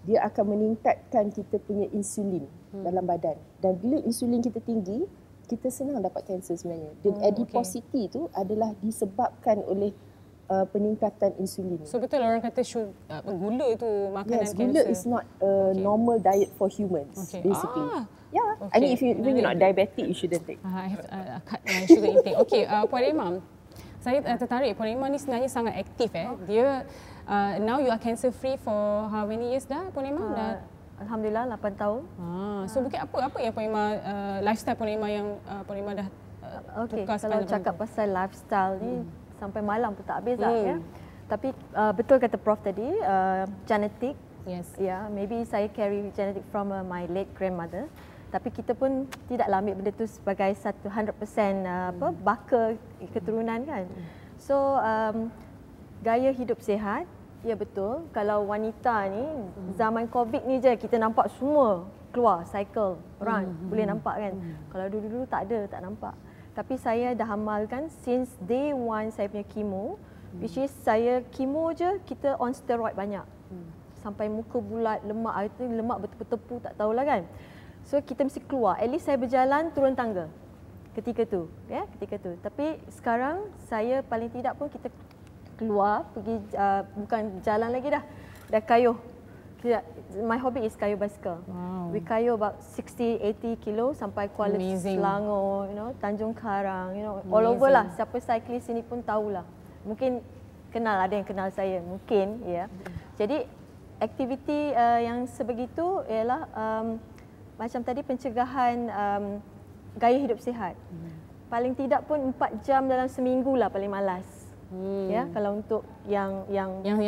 dia akan meningkatkan kita punya insulin dalam badan. Dan bila insulin kita tinggi, kita senang dapat kanser sebenarnya. Dan adiposity tu adalah disebabkan oleh peningkatan insulin. So betul orang kata gula itu makanan kanser. Gula is not a normal diet for humans, basically. Yeah, I mean if you're not diabetic, you shouldn't take. I have cut my sugar intake. Okay, Puan Rema, saya tertarik. Puan Rema ni sebenarnya sangat aktif. Dia now you are cancer free for how many years dah, Puan Rema? Alhamdulillah 8 tahun. So mungkin apa yang Puan Rema lifestyle Puan Rema yang Puan Rema dah tukar kalau cakap pasal lifestyle ni sampai malam pun tak habis lah ya. Tapi betul kata Prof tadi, genetik. Yes. Yeah, maybe saya carry genetic from my late grandmother. Tapi kita pun tidaklah ambil benda tu sebagai 100% baka keturunan kan. So gaya hidup sihat, ya betul. Kalau wanita ni zaman COVID ni je kita nampak semua keluar cycle, run, boleh nampak kan. Kalau dulu-dulu tak nampak. Tapi saya dah amalkan since day one saya punya chemo, which is saya chemo je kita on steroid banyak. Sampai muka bulat, lemak, itu lemak bertepu-tepu tak tahulah kan. So kita mesti keluar, at least saya berjalan turun tangga ketika tu. Tapi sekarang saya paling tidak pun kita keluar, pergi bukan jalan lagi dah kayuh. My hobby is kayuh basikal. Wow. We kayuh about 60-80 kilo sampai Kuala Selangor, Tanjung Karang, all over lah. Siapa cyclist sini pun tahulah. Mungkin kenal, ada yang kenal saya, mungkin ya. Jadi aktiviti yang sebegitu ialah macam tadi pencegahan gaya hidup sihat. Paling tidak pun 4 jam dalam seminggu lah paling malas. Ya, kalau untuk yang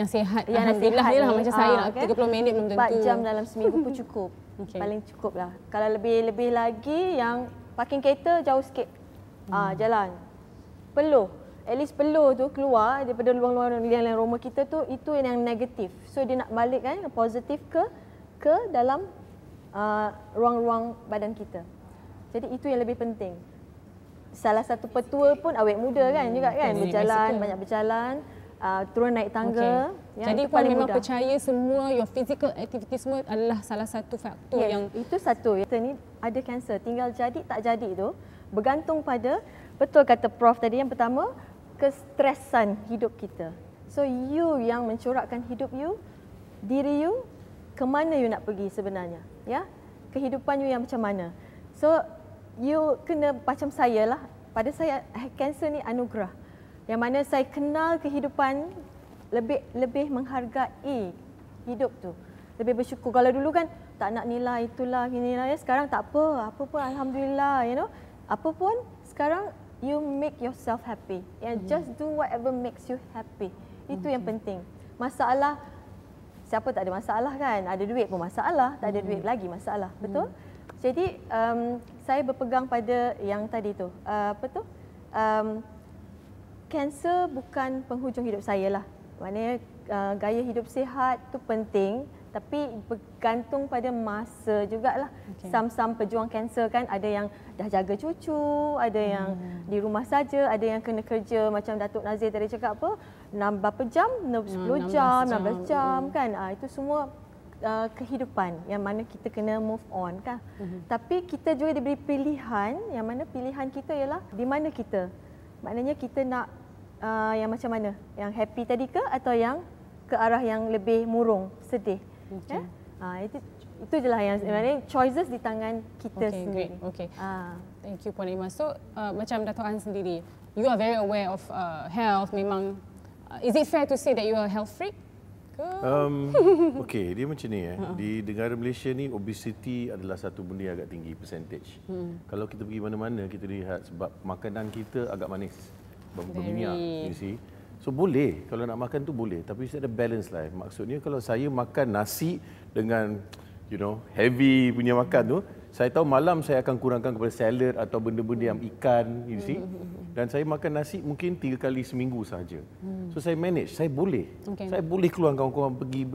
sihat, alhamdulillah ni lah macam saya nak 30 minit belum tentu. 4 jam dalam seminggu pun cukup. Paling cukup lah. Kalau lebih lagi yang parking kereta jauh sikit. Jalan. Peluh. At least peluh tu keluar daripada luar-luar yang rumah kita tu, itu yang negatif. So dia nak balik kan positif ke dalam ruang-ruang badan kita. Jadi itu yang lebih penting. Salah satu petua pun awet muda kan juga kan, banyak berjalan, turun naik tangga. Jadi Puan memang percaya semua your physical activity semua adalah salah satu faktor yang itu satu. Kita ni ada kanser, tinggal jadi tak jadi tu bergantung pada, betul kata Prof tadi, yang pertama kestresan hidup kita. So you yang mencorakkan hidup you, diri you ke mana you nak pergi sebenarnya, ya. Kehidupan you yang macam mana. So you kena macam saya lah. Pada saya kanser ni anugerah. Yang mana saya kenal kehidupan, lebih menghargai hidup tu. Lebih bersyukur. Kalau dulu kan tak nak nilai itulah inilah, ya. Sekarang tak apa pun alhamdulillah, you know. Apa pun sekarang you make yourself happy. Just do whatever makes you happy. Itu yang penting. Masalah, siapa tak ada masalah kan? Ada duit pun masalah, tak ada duit lagi masalah. Betul? Jadi saya berpegang pada yang tadi tu. Kanser bukan penghujung hidup saya lah. Maknanya gaya hidup sihat tu penting, tapi bergantung pada masa jugalah. Some pejuang kanser kan, ada yang dah jaga cucu, ada yang di rumah saja, ada yang kena kerja macam Datuk Nazir tadi cakap apa, berapa jam, 10 jam, 16 jam kan. Itu semua kehidupan yang mana kita kena move on kan. Tapi kita juga diberi pilihan, yang mana pilihan kita ialah di mana kita. Maknanya kita nak yang macam mana? Yang happy tadi ke atau yang ke arah yang lebih murung, sedih? Itu je lah yang sebenarnya choices di tangan kita sendiri. Thank you Puan Ima. So macam Dato' An sendiri, you are very aware of health. Memang is it fair to say that you are a health freak? Okey, dia macam ni di negara Malaysia ni obesity adalah satu benda yang agak tinggi percentage. Kalau kita pergi mana-mana kita lihat sebab makanan kita agak manis, berminyak, you see. So boleh, kalau nak makan tu boleh, tapi ada balance lah. Maksudnya kalau saya makan nasi dengan heavy punya makan tu, saya tahu malam saya akan kurangkan kepada salad atau benda-benda yang ikan, you see. Dan saya makan nasi mungkin 3 kali seminggu saja. So saya manage, saya boleh. Saya boleh keluar kawan-kawan pergi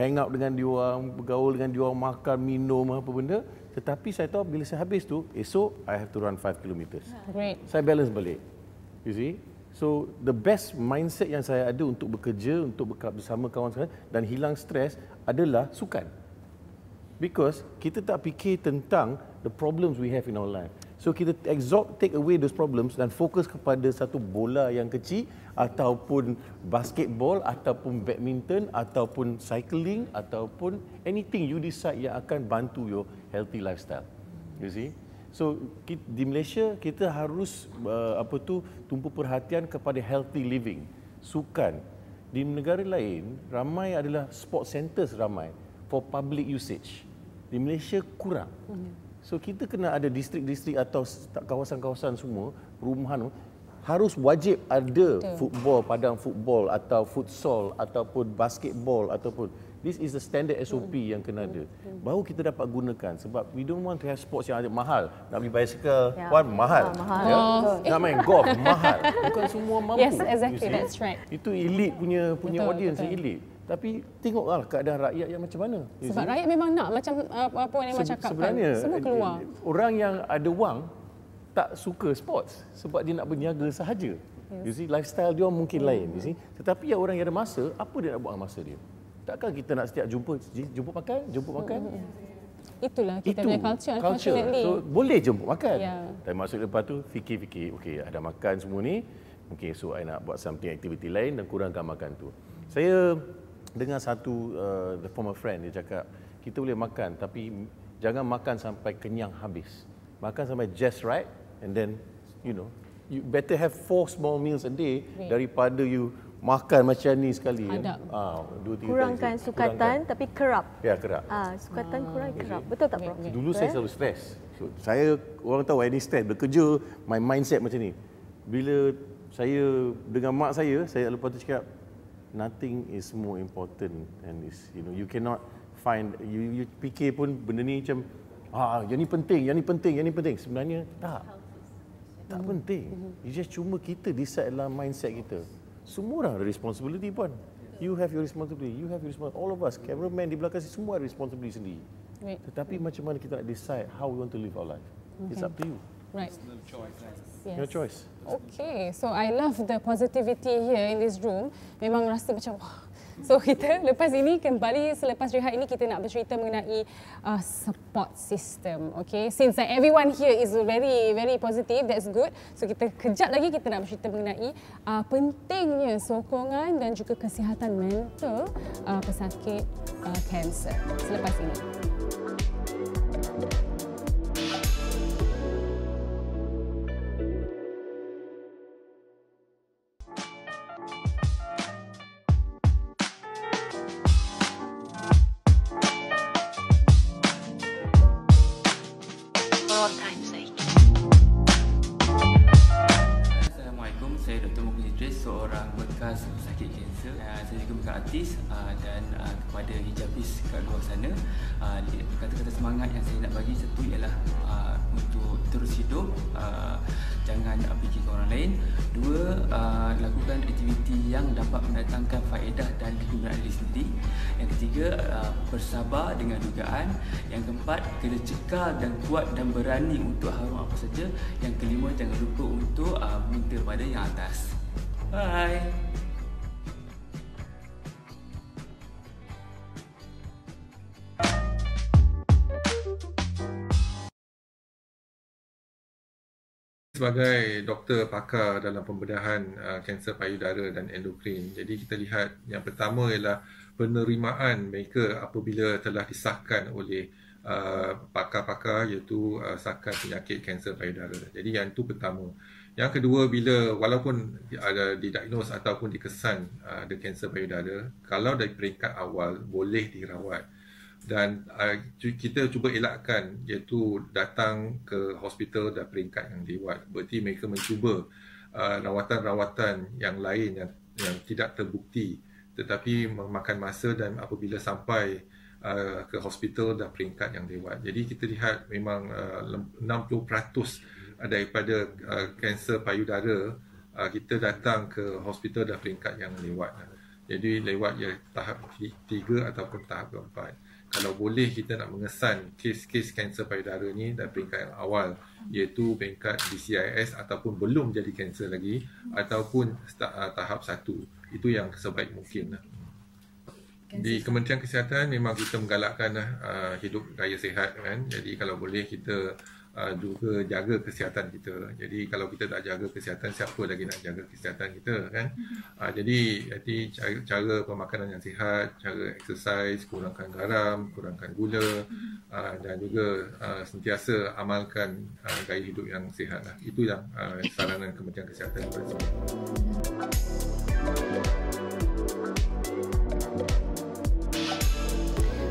hang out dengan diorang, bergaul dengan diorang, makan, minum apa benda. Tetapi saya tahu bila saya habis tu, esok I have to run 5 kilometers. Saya balance balik. You see? So the best mindset yang saya ada untuk bekerja, untuk bersama kawan saya dan hilang stres adalah sukan. Because kita tak fikir tentang the problems we have in our life. So kita take away those problems dan fokus kepada satu bola yang kecil ataupun basketball ataupun badminton ataupun cycling ataupun anything you decide yang akan bantu your healthy lifestyle. You see? So di Malaysia kita harus tumpu perhatian kepada healthy living, sukan. Di negara lain ramai adalah sport centers ramai for public usage. Di Malaysia kurang. So kita kena ada distrik-distrik atau kawasan-kawasan semua, perumahan harus wajib ada football, padang football atau futsal ataupun basketball ataupun this is the standard SOP yang kena ada. Baru kita dapat gunakan sebab we don't want to have sports yang ada mahal. Nak beli basikal, mahal. Nak main golf, mahal. Bukan semua mampu. Yes, exactly. That's right. Itu elite punya audience, elite. Tapi tengoklah keadaan rakyat yang macam mana. Sebab rakyat memang nak macam apa yang Imam cakap sebenarnya, kan. Semua keluar. Orang yang ada wang tak suka sports sebab dia nak berniaga sahaja. You see, lifestyle dia mungkin lain. You see. Tetapi orang yang ada masa, apa dia nak buat dengan masa dia? Takkan kita nak setiap jumpa makan? Itulah kita punya culture. Unfortunately. So boleh jemput makan. Tapi maksud lepas tu fikir-fikir, okey ada makan semua ni, mungkin so I nak buat something activity lain dan kurangkan makan tu. Saya dengar satu the former friend dia cakap, kita boleh makan tapi jangan makan sampai kenyang habis. Makan sampai just right and then you better have 4 small meals a day daripada you makan macam ni sekali. Kurangkan sukatan tapi kerap. Ya, kerap. Sukatan kurang kerap. Betul tak Prof? Dulu saya selalu stres. So, saya orang tahu any stress bekerja, my mindset macam ni. Bila saya dengan mak saya lepas tu cakap nothing is more important and is you cannot find you fikir pun benda ni macam yang ni penting. Sebenarnya tak penting. It's just cuma kita decide dalam mindset kita. Semua orang ada responsibility pun. You have your responsibility, all of us, cameraman di belakang sini semua ada responsibility sendiri. Tetapi macam mana kita nak decide how we want to live our life? It's up to you. Right. Your choice. Okay, so I love the positivity here in this room. Memang rasa macam So kita lepas ini kembali selepas rehat ini kita nak bercerita mengenai support system. Okay, since everyone here is very positive, that's good. So kita kejap lagi kita nak bercerita mengenai pentingnya sokongan dan juga kesihatan mental pesakit kanser selepas ini. Assalamualaikum, saya Dr. Muklis Idris, seorang bekas pesakit kanser. Saya juga bukan artis dan kepada hijabis kat luar sana, kata-kata semangat yang saya nak bagi satu ialah untuk terus hidup, jangan fikirkan orang lain. Dua, lakukan aktiviti yang dapat mendatangkan faedah dan kegunaan diri sendiri. Yang ketiga, bersabar dengan dugaan. Yang keempat, kena cekal dan kuat dan berani untuk harum apa saja. Yang kelima, jangan lupa untuk minta pada yang atas. Bye. Sebagai doktor pakar dalam pembedahan kanser payudara dan endokrin, jadi kita lihat yang pertama ialah penerimaan mereka apabila telah disahkan oleh pakar-pakar iaitu sakan penyakit kanser payudara. Jadi yang itu pertama. Yang kedua, bila walaupun ada didiagnos ataupun dikesan ada kanser payudara, kalau dari peringkat awal boleh dirawat. Dan kita cuba elakkan iaitu datang ke hospital dan peringkat yang lewat. Berarti mereka mencuba rawatan-rawatan yang lain yang tidak terbukti tetapi memakan masa dan apabila sampai ke hospital dan peringkat yang lewat. Jadi kita lihat memang 60% daripada kanser payudara kita datang ke hospital dan peringkat yang lewat. Jadi lewat ya tahap 3 ataupun tahap 4. Kalau boleh kita nak mengesan kes-kes kanser payudara ni dari peringkat yang awal, iaitu peringkat DCIS ataupun belum jadi kanser lagi ataupun tahap 1. Itu yang sebaik mungkin. Di Kementerian Kesihatan memang kita menggalakkan hidup gaya sihat kan. Jadi kalau boleh kita juga jaga kesihatan kita. Jadi kalau kita tak jaga kesihatan, siapa lagi nak jaga kesihatan kita kan? Jadi cara pemakanan yang sihat, cara exercise, kurangkan garam, kurangkan gula dan juga sentiasa amalkan gaya hidup yang sihat lah. Itu yang saranan Kementerian Kesihatan pada sini.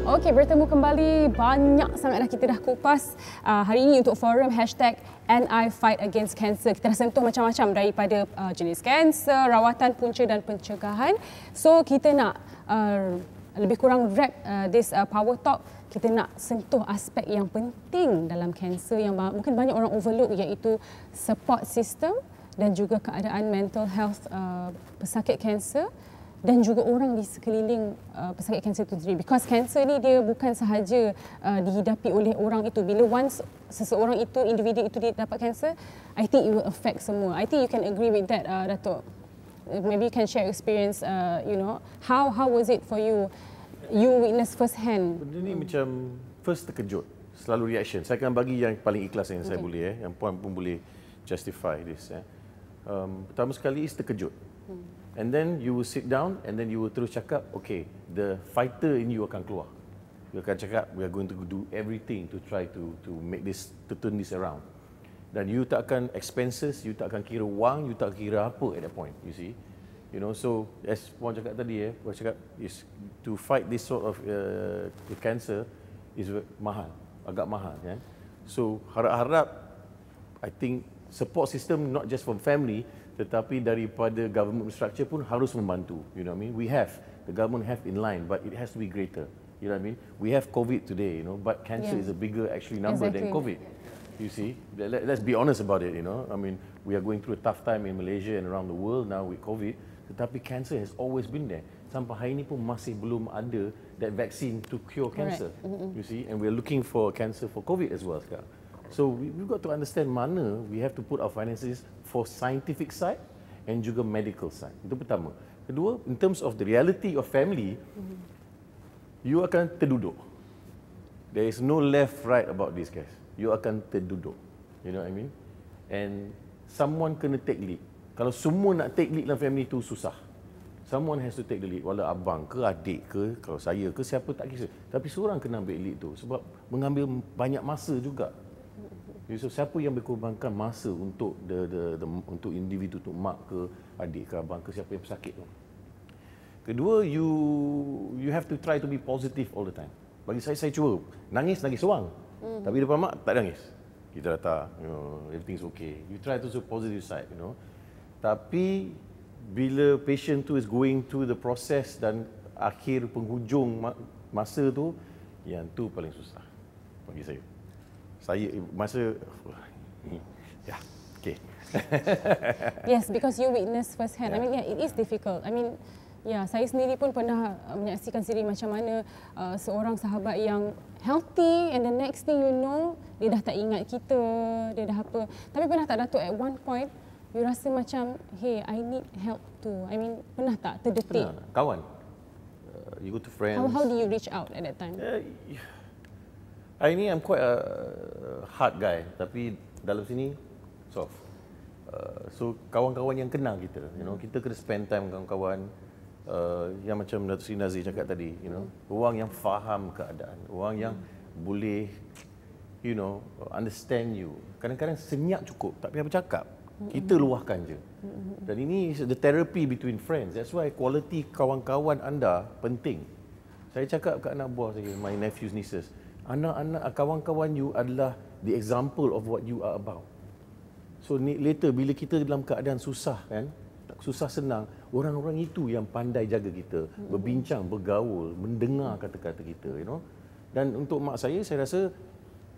Okey, bertemu kembali. Banyak sangat dah kita dah kupas hari ini untuk forum #NIFightAgainstCancer. Kita dah sentuh macam-macam daripada jenis kanser, rawatan punca dan pencegahan. So kita nak lebih kurang wrap this power talk. Kita nak sentuh aspek yang penting dalam kanser yang mungkin banyak orang overlook, iaitu support system dan juga keadaan mental health pesakit kanser dan juga orang di sekeliling pesakit kanser itu sendiri. Because kanser ni dia bukan sahaja dihidapi oleh orang itu. Bila once seseorang itu, individu itu dia dapat kanser, I think it will affect semua. I think you can agree with that, Datuk. Maybe you can share experience, how was it for you? You witness first hand. Benda ni macam first terkejut. Selalu reaction. Saya akan bagi yang paling ikhlas yang saya boleh. Yang puan pun boleh justify this. Pertama sekali is terkejut. And then you will sit down and then you will terus cakap, okay, the fighter in you akan keluar. You akan cakap, we are going to do everything to try to make this, to turn this around. Dan you tak akan expenses, you tak akan kira wang, you tak kira apa at that point, you see. You know, so as Puan cakap tadi, Puan cakap is to fight this sort of cancer is mahal, agak mahal, kan. So harap-harap, I think support system not just from family, tetapi daripada government structure pun harus membantu. You know what I mean? We have, the government have in line, but it has to be greater. You know what I mean? We have COVID today, but cancer is a bigger actually number than COVID. You see? Let's be honest about it, I mean, we are going through a tough time in Malaysia and around the world now with COVID, tetapi cancer has always been there. Sampai hari ini pun masih belum ada that vaccine to cure cancer. You see? And we are looking for cancer for COVID as well sekarang. So we've got to understand mana we have to put our finances for scientific side and juga medical side. Itu pertama. Kedua, in terms of the reality of family, you akan terduduk. There is no left right about this, guys. You akan terduduk. You know what I mean? And someone kena take lead. Kalau semua nak take lead dalam family tu susah. Someone has to take the lead. Walau abang ke, adik ke, kalau saya ke, siapa tak kisah. Tapi seorang kena ambil lead tu sebab mengambil banyak masa juga. So, siapa yang berkorbankan masa untuk untuk individu, untuk mak ke, adik ke, abang ke, siapa yang pesakit tu. Kedua, you have to try to be positive all the time. Bagi saya cuba nangis seorang. Tapi depan mak tak nangis. Kita datang, everything's okay. You try to show positive side, Tapi bila patient tu is going through the process dan akhir penghujung masa tu, yang tu paling susah bagi saya. Okay. Yes, because you witness first hand. I mean, it is difficult. I mean, saya sendiri pun pernah menyaksikan sendiri macam mana seorang sahabat yang healthy and the next thing you know, dia dah tak ingat kita, dia dah apa. Tapi pernah tak Datuk at one point, you rasa macam, hey, I need help too. I mean, pernah tak terdetik? Pernah. Kawan. You go to friends. How do you reach out at that time? I'm quite a hard guy, tapi dalam sini soft. So kawan-kawan yang kenal kita, kita kena spend time dengan kawan yang macam Datuk Seri Nazir cakap tadi, orang yang faham keadaan, orang yang boleh, understand you. Kadang-kadang senyap cukup, tak payah bercakap. Kita luahkan je. Dan ini is the therapy between friends. That's why quality kawan-kawan anda penting. Saya cakap kat anak buah saya, my nephews, nieces, anak-anak kawan-kawan you adalah the example of what you are about. So later bila kita dalam keadaan susah kan, susah senang, orang-orang itu yang pandai jaga kita, berbincang, bergaul, mendengar kata-kata kita, Dan untuk mak saya rasa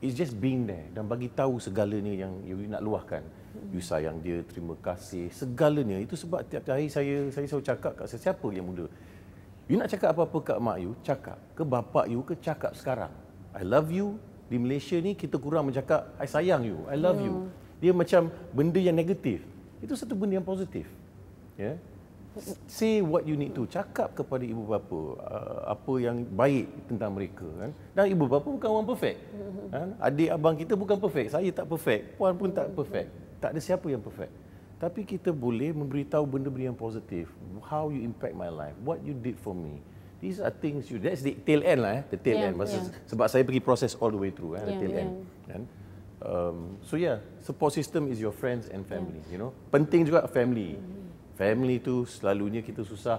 it's just being there dan bagi tahu segalanya yang you nak luahkan. You sayang dia, terima kasih, segalanya. Itu sebab tiap hari saya selalu cakap kat sesiapa yang muda. You nak cakap apa-apa kat mak you, cakap. Ke bapa you, ke cakap sekarang. I love you. Di Malaysia ni kita kurang bercakap I sayang you, I love you. Dia macam benda yang negatif. Itu satu benda yang positif. Yeah? Say what you need to. Cakap kepada ibu bapa apa yang baik tentang mereka kan. Dan ibu bapa bukan orang perfect. Kan? Adik abang kita bukan perfect. Saya tak perfect. Puan pun tak perfect. Tak ada siapa yang perfect. Tapi kita boleh memberitahu benda-benda yang positif. How you impact my life. What you did for me. These are things that's the tail end lah. The tail end. Sebab saya pergi proses all the way through. The tail end. Kan? Support system is your friends and family. Penting juga family. Family tu selalunya kita susah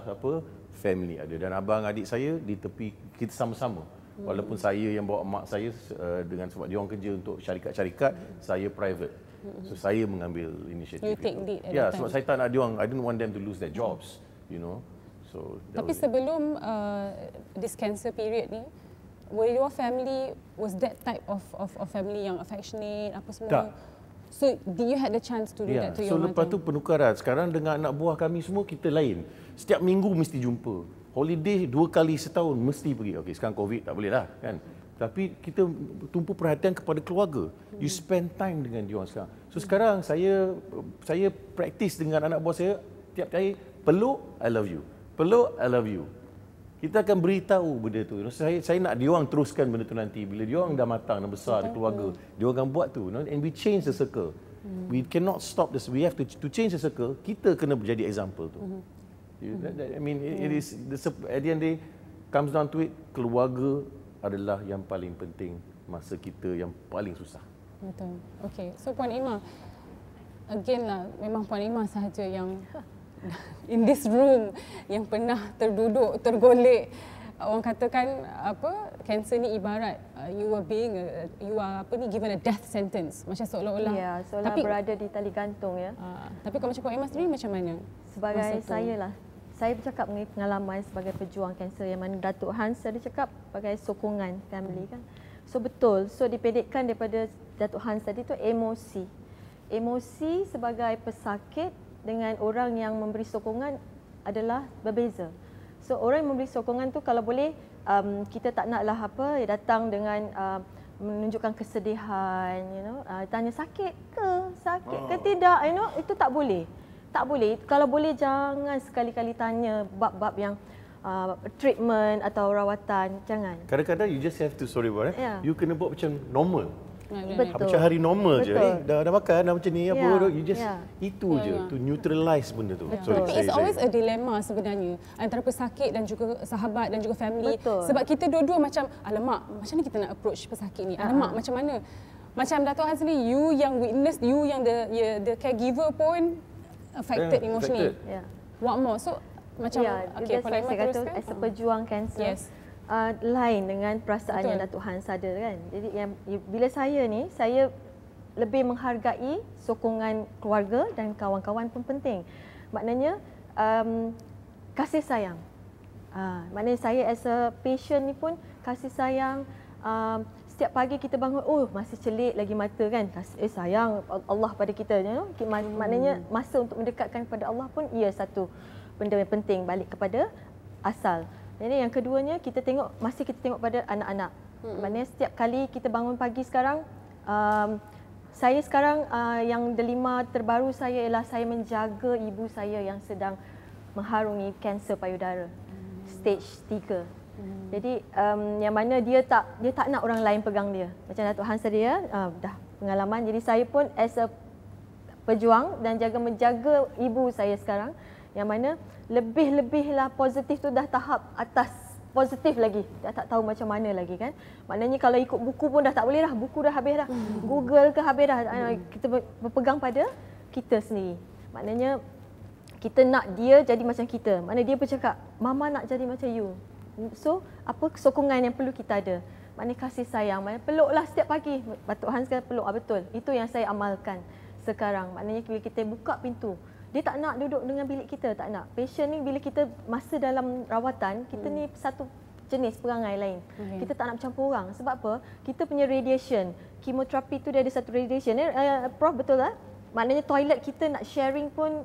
family ada. Dan abang adik saya di tepi kita sama-sama. Walaupun saya yang bawa mak saya dengan sebab dia orang kerja untuk syarikat-syarikat, saya private. So saya mengambil inisiatif. You take lead at that sebab time. saya tak nak dia orang, I don't want them to lose their jobs, So tapi sebelum this cancer period ni, were your family was that type of family yang affectionate apa semua? Tak. So did you had the chance to do that to your mother? So lepas tu penukaran. Sekarang dengan anak buah kami semua kita lain. Setiap minggu mesti jumpa. Holiday 2 kali setahun mesti pergi. Okey, sekarang COVID tak boleh lah kan. Tapi kita tumpu perhatian kepada keluarga. You spend time dengan dia orang sekarang. So sekarang saya praktis dengan anak buah saya tiap kali peluk I love you. Peluk I love you. Kita akan beritahu benda tu. Saya nak dia orang teruskan benda tu nanti. Bila dia orang dah matang, dah besar, ada keluarga, dia orang akan buat tu. And we change the circle. We cannot stop this. We have to change the circle. Kita kena menjadi example tu. I mean, it is at the end day comes down to it. Keluarga adalah yang paling penting masa kita yang paling susah. Betul. Okay. So Puan Ima, again lah, memang Puan Ima sahaja yang in this room yang pernah terduduk, tergolek. Orang katakan kanser ni ibarat you are given a death sentence, macam seolah-olah. Ya, seolah berada di tali gantung ya. Tapi kalau macam Puan Ima sendiri macam mana? Sebagai saya bercakap mengenai pengalaman sebagai pejuang kanser yang mana Datuk Hans tadi cakap sebagai sokongan family kan. So betul. So dipendekkan daripada Datuk Hans tadi tu emosi. Emosi sebagai pesakit dengan orang yang memberi sokongan adalah berbeza. So orang yang memberi sokongan tu kalau boleh kita tak naklah datang dengan menunjukkan kesedihan, tanya sakit ke tidak, itu tak boleh. Tak boleh. Kalau boleh jangan sekali-kali tanya bab-bab yang treatment atau rawatan, jangan. Kadang-kadang you just have to, sorry Wan, Yeah. you kena buat macam normal. Betul. Macam hari normal je. Dah makan, dah macam ni, apa, you just, itu je, to neutralize benda tu. Tapi it's always a dilemma sebenarnya antara pesakit dan juga sahabat dan juga family. Betul. Sebab kita dua-dua macam, alamak, macam mana kita nak approach pesakit ni? Alamak, macam mana? Macam Dato' Han sendiri, you yang witness, you yang the caregiver pun affected emotionally. What more? So, macam, okay, saya kata as a pejuang kanser, lain dengan perasaan yang Dato' Han ada kan. Jadi bila saya ni, saya lebih menghargai sokongan keluarga dan kawan-kawan pun penting. Maknanya kasih sayang. Maknanya saya as a patient ni pun kasih sayang. Setiap pagi kita bangun, oh masih celik lagi mata kan. Sayang Allah pada kita. Maknanya masa untuk mendekatkan kepada Allah pun ia satu benda yang penting, balik kepada asal. Jadi yang keduanya kita tengok pada anak-anak. Maknanya setiap kali kita bangun pagi sekarang, saya sekarang yang delima terbaru saya ialah saya menjaga ibu saya yang sedang mengharungi kanser payudara stage 3. Jadi yang mana dia tak nak orang lain pegang dia. Macam Dato' Han sedia dah pengalaman. Jadi saya pun as a pejuang dan menjaga ibu saya sekarang, yang mana lebih-lebihlah positif tu dah tahap atas positif lagi. Dah tak tahu macam mana lagi kan. Maknanya kalau ikut buku pun dah tak boleh dah. Buku dah habis dah. Google ke habis dah. Kita berpegang pada kita sendiri. Maknanya kita nak dia jadi macam kita. Maknanya dia bercakap, mama nak jadi macam you. So, apa sokongan yang perlu kita ada? Maknanya kasih sayang. Maknanya peluklah setiap pagi. Dato' Han sekarang peluk. Betul. Itu yang saya amalkan sekarang. Maknanya bila kita buka pintu, dia tak nak duduk dengan bilik kita, tak nak. Patient ni bila kita masa dalam rawatan, kita ni satu jenis perangai lain. Kita tak nak bercampur orang. Sebab apa? Kita punya radiation, kemoterapi tu dia ada satu radiation. Prof, betul tak? Maknanya toilet kita nak sharing pun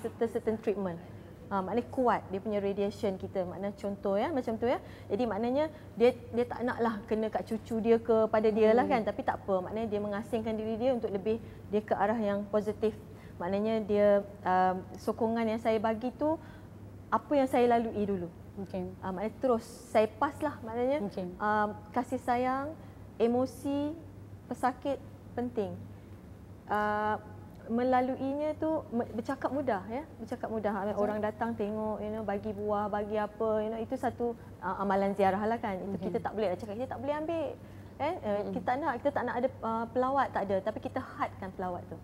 certain treatment. Maknanya kuat dia punya radiation kita. Maknanya contoh macam tu ya. Jadi maknanya dia tak naklah kena kat cucu dia ke pada dia lah kan. Tapi tak apa. Maknanya dia mengasingkan diri dia untuk lebih dia ke arah yang positif. Maknanya dia sokongan yang saya bagi tu apa yang saya lalui dulu. Maknanya terus saya pass lah. Maknanya kasih sayang, emosi pesakit penting. Melaluinya tu bercakap mudah ya, bercakap mudah. Orang datang tengok, bagi buah, bagi apa, itu satu amalan ziarah lah kan. Itu kita tak boleh cakap, kita tak boleh ambil. Kita tak nak ada pelawat, tak ada. Tapi kita hadkan pelawat tu.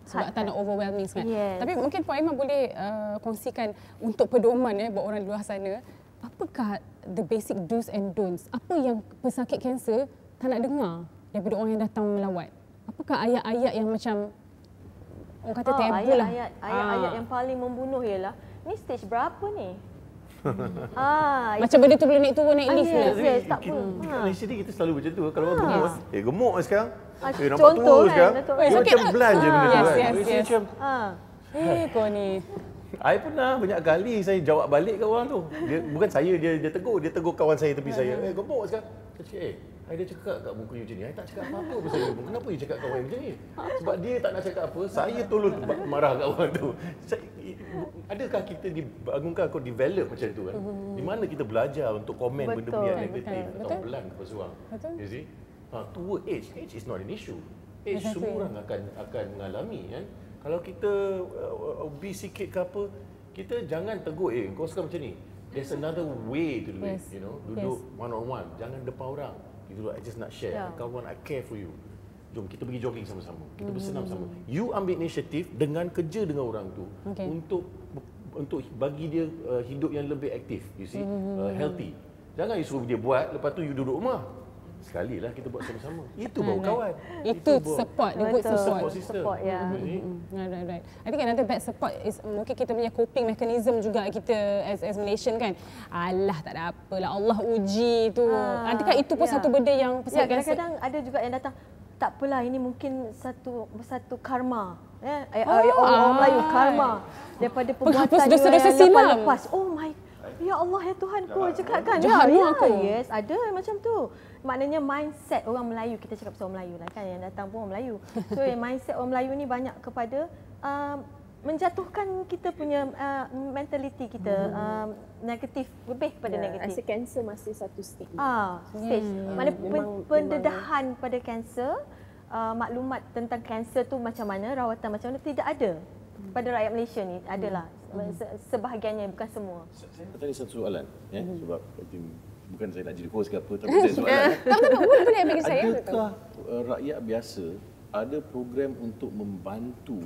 Sebab tak nak overwhelming kan. Tapi mungkin Puan Aimah boleh kongsikan untuk pedoman buat orang di luar sana, apakah the basic do's and don'ts? Apa yang pesakit kanser tak nak dengar daripada orang yang datang melawat? Apakah ayat-ayat yang macam orang kata tabu lah? Ayat-ayat yang paling membunuh ialah, ni stage berapa ni? Macam benda tu boleh naik turun, naik lift lah. Tak pun. Kat Malaysia ni kita selalu macam tu. Kalau orang gemuk, gemuk sekarang. Nampak contoh tua sekarang. kan, Macam belan je benda tu kan. Macam, kau ni. I pernah banyak kali saya jawab balik kat orang tu. Bukan saya, dia tegur kawan saya tepi saya. Gemuk sekarang. Saya cakap, dia cakap kat muka you macam ni. I tak cakap apa-apa pasal you. Kenapa you cakap kat orang macam ni? Sebab dia tak nak cakap apa, saya tolong marah kat orang tu. Adakah kita dibangunkan atau develop macam tu kan? Di mana kita belajar untuk komen benda-benda yang negatif atau belan kepada seorang. You see? Tua age is not an issue. Age semua orang akan mengalami kan. Kalau kita obese sikit ke apa, kita jangan tegur, kau sekarang macam ni. There's another way to do it, duduk one on one, jangan depan orang. Gitu, I just nak share. Kawan, I care for you. Jom kita pergi jogging sama-sama. Kita bersenam sama. You ambil inisiatif dengan kerja dengan orang tu untuk bagi dia hidup yang lebih aktif, you see, healthy. Jangan you suruh dia buat, lepas tu you duduk rumah. Sekali lah kita buat sama-sama. Itu baru kawan. Itu support, dia buat support system. Right. I think another bad support is mungkin kita punya coping mechanism juga kita as Malaysian kan. Alah tak ada apalah, Allah uji tu. Adakah itu pun satu benda yang pesakit kanser? Kadang-kadang ada juga yang datang, tak apalah ini mungkin satu karma. Orang Melayu karma daripada perbuatan yang lepas. Oh my, ya Allah ya Tuhanku, cakapkan. Yes, ada macam tu. Maknanya mindset orang Melayu, kita cakap pasal orang Melayu lah kan, yang datang pun orang Melayu. So mindset orang Melayu ni banyak kepada menjatuhkan kita punya mentality kita negatif, lebih kepada negatif. Rasa kanser masih satu stigma. Stage. Mana pendedahan pada kanser, maklumat tentang kanser tu macam mana, rawatan macam mana tidak ada pada rakyat Malaysia ni. Adalah sebahagiannya, bukan semua. Saya nak tanya satu soalan sebab bukan saya nak jadi host ke apa, tapi saya soalan. Boleh bagi saya. Adakah rakyat biasa ada program untuk membantu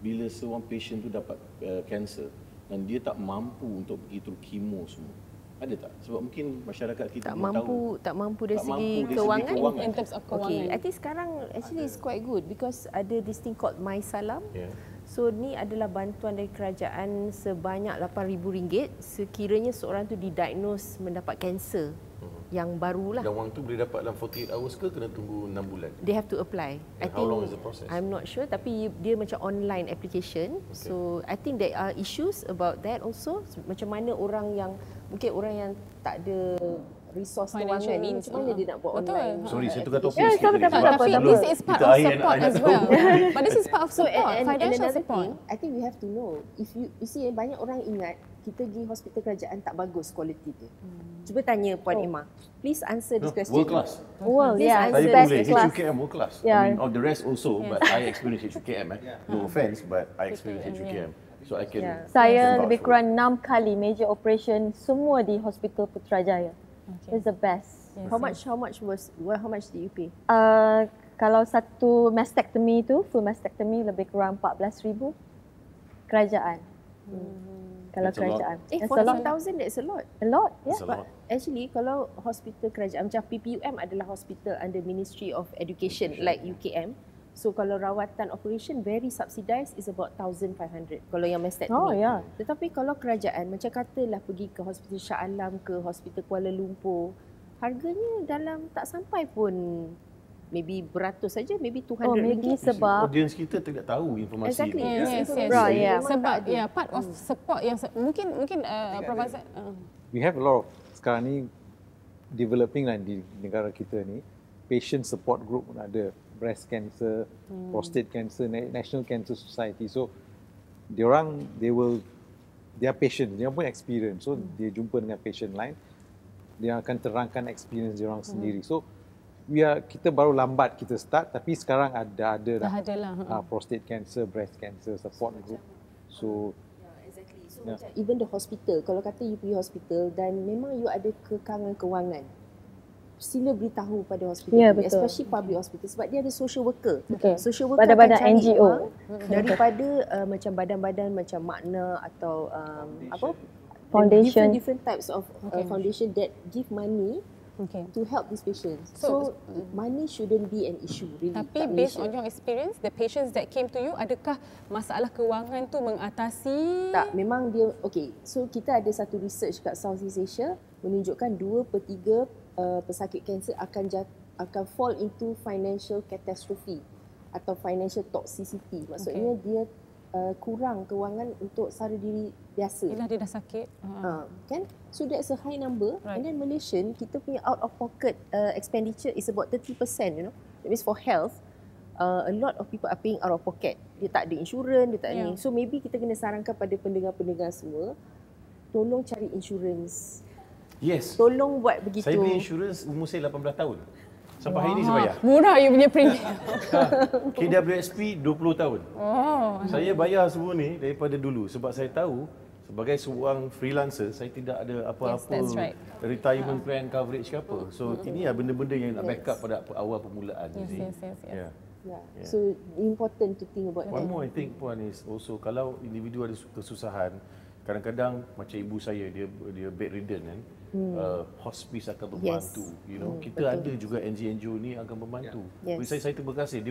bila seorang patient tu dapat kanser dan dia tak mampu untuk pergi through chemo semua? Ada tak? Sebab mungkin masyarakat kita tak mampu dari segi kewangan. In terms of kewangan. Okay, I think sekarang actually it's quite good because ada this thing called My Salam. So ni adalah bantuan dari kerajaan sebanyak RM8,000 sekiranya seorang tu didiagnose mendapat kanser yang barulah. Dan wang tu boleh dapat dalam 48 hours ke kena tunggu 6 bulan? They have to apply. And how long is the process? I'm not sure, tapi dia macam online application. Okay. So I think there are issues about that also. Macam mana orang yang mungkin orang yang tak ada resource kewangan ni, macam mana dia nak buat online? Sorry, saya tukar topik sikit. Tapi this is part of support as well. But this is part of support, financial support. I think we have to know. If you see, banyak orang ingat kita pergi hospital kerajaan tak bagus quality dia. Cuba tanya Puan Emma. Please answer this question. World class. Well, yeah, best class. HUKM world class. Yeah. I mean, of the rest also, but I experience HUKM. No offense, but I experience HUKM. So I can. Saya lebih kurang 6 kali major operation semua di Hospital Putrajaya. It's the best. How much did you pay? Kalau satu mastectomy tu, full mastectomy lebih kurang 14,000 kerajaan. Kalau that's kerajaan. 14,000 that's a lot. A lot, yeah. But actually kalau hospital kerajaan macam PPUM adalah hospital under Ministry of Education like UKM. So kalau rawatan operation very subsidized is about 1,500 kalau yang mastectomy. Oh ya. Yeah. Tetapi kalau kerajaan macam katalah pergi ke Hospital Shah Alam ke Hospital Kuala Lumpur, harganya dalam tak sampai pun maybe beratus saja, maybe 200 ringgit. Sebab audience kita tidak tahu informasi exactly. ini. Yes. Sebab part of support yang mungkin Prof. We have a lot of sekarang ni developing lah di negara kita ni, patient support group pun ada, breast cancer, prostate cancer, National Cancer Society. So they are patient, dia pun experience. So dia jumpa dengan patient lain, dia akan terangkan experience dia orang sendiri. So kita baru lambat kita start, tapi sekarang ada prostate cancer, breast cancer support group. So exactly. So macam even the hospital, kalau kata you pergi hospital dan memang you ada kekangan kewangan, sila beritahu pada hospital, especially public hospital, sebab dia ada social worker. Social worker badan-badan NGO daripada macam badan-badan macam Makna atau foundation, different types of foundation that give money to help these patients. So money shouldn't be an issue really. Tapi based on your experience, the patients that came to you, adakah masalah kewangan tu mengatasi? Tak, memang dia so kita ada satu research kat Southeast Asia menunjukkan 2/3 pesakit kanser akan fall into financial catastrophe atau financial toxicity. Maksudnya dia kurang kewangan untuk sara diri biasa. Bila dia dah sakit. Kan? So that's a high number. Right. And then Malaysian, kita punya out of pocket expenditure is about 30%, you know. That means for health, a lot of people are paying out of pocket. Dia tak ada insurans, dia tak ada. So maybe kita kena sarankan pada pendengar-pendengar semua, tolong cari insurans. Yes. Tolong buat begitu. Saya beli insurans umur saya 18 tahun. Sampai hari ini saya bayar. Murah you punya premium. KWSP 20 tahun. Saya bayar semua ni daripada dulu sebab saya tahu sebagai seorang freelancer saya tidak ada apa-apa retirement plan coverage ke apa. So ini lah benda-benda yang nak backup pada awal permulaan. So important to think about. One more I think Puan is also kalau individu ada kesusahan, kadang-kadang macam ibu saya dia bedridden kan. Hospice akan membantu, you know. Kita ada juga NGO ni akan membantu. Saya terima kasih.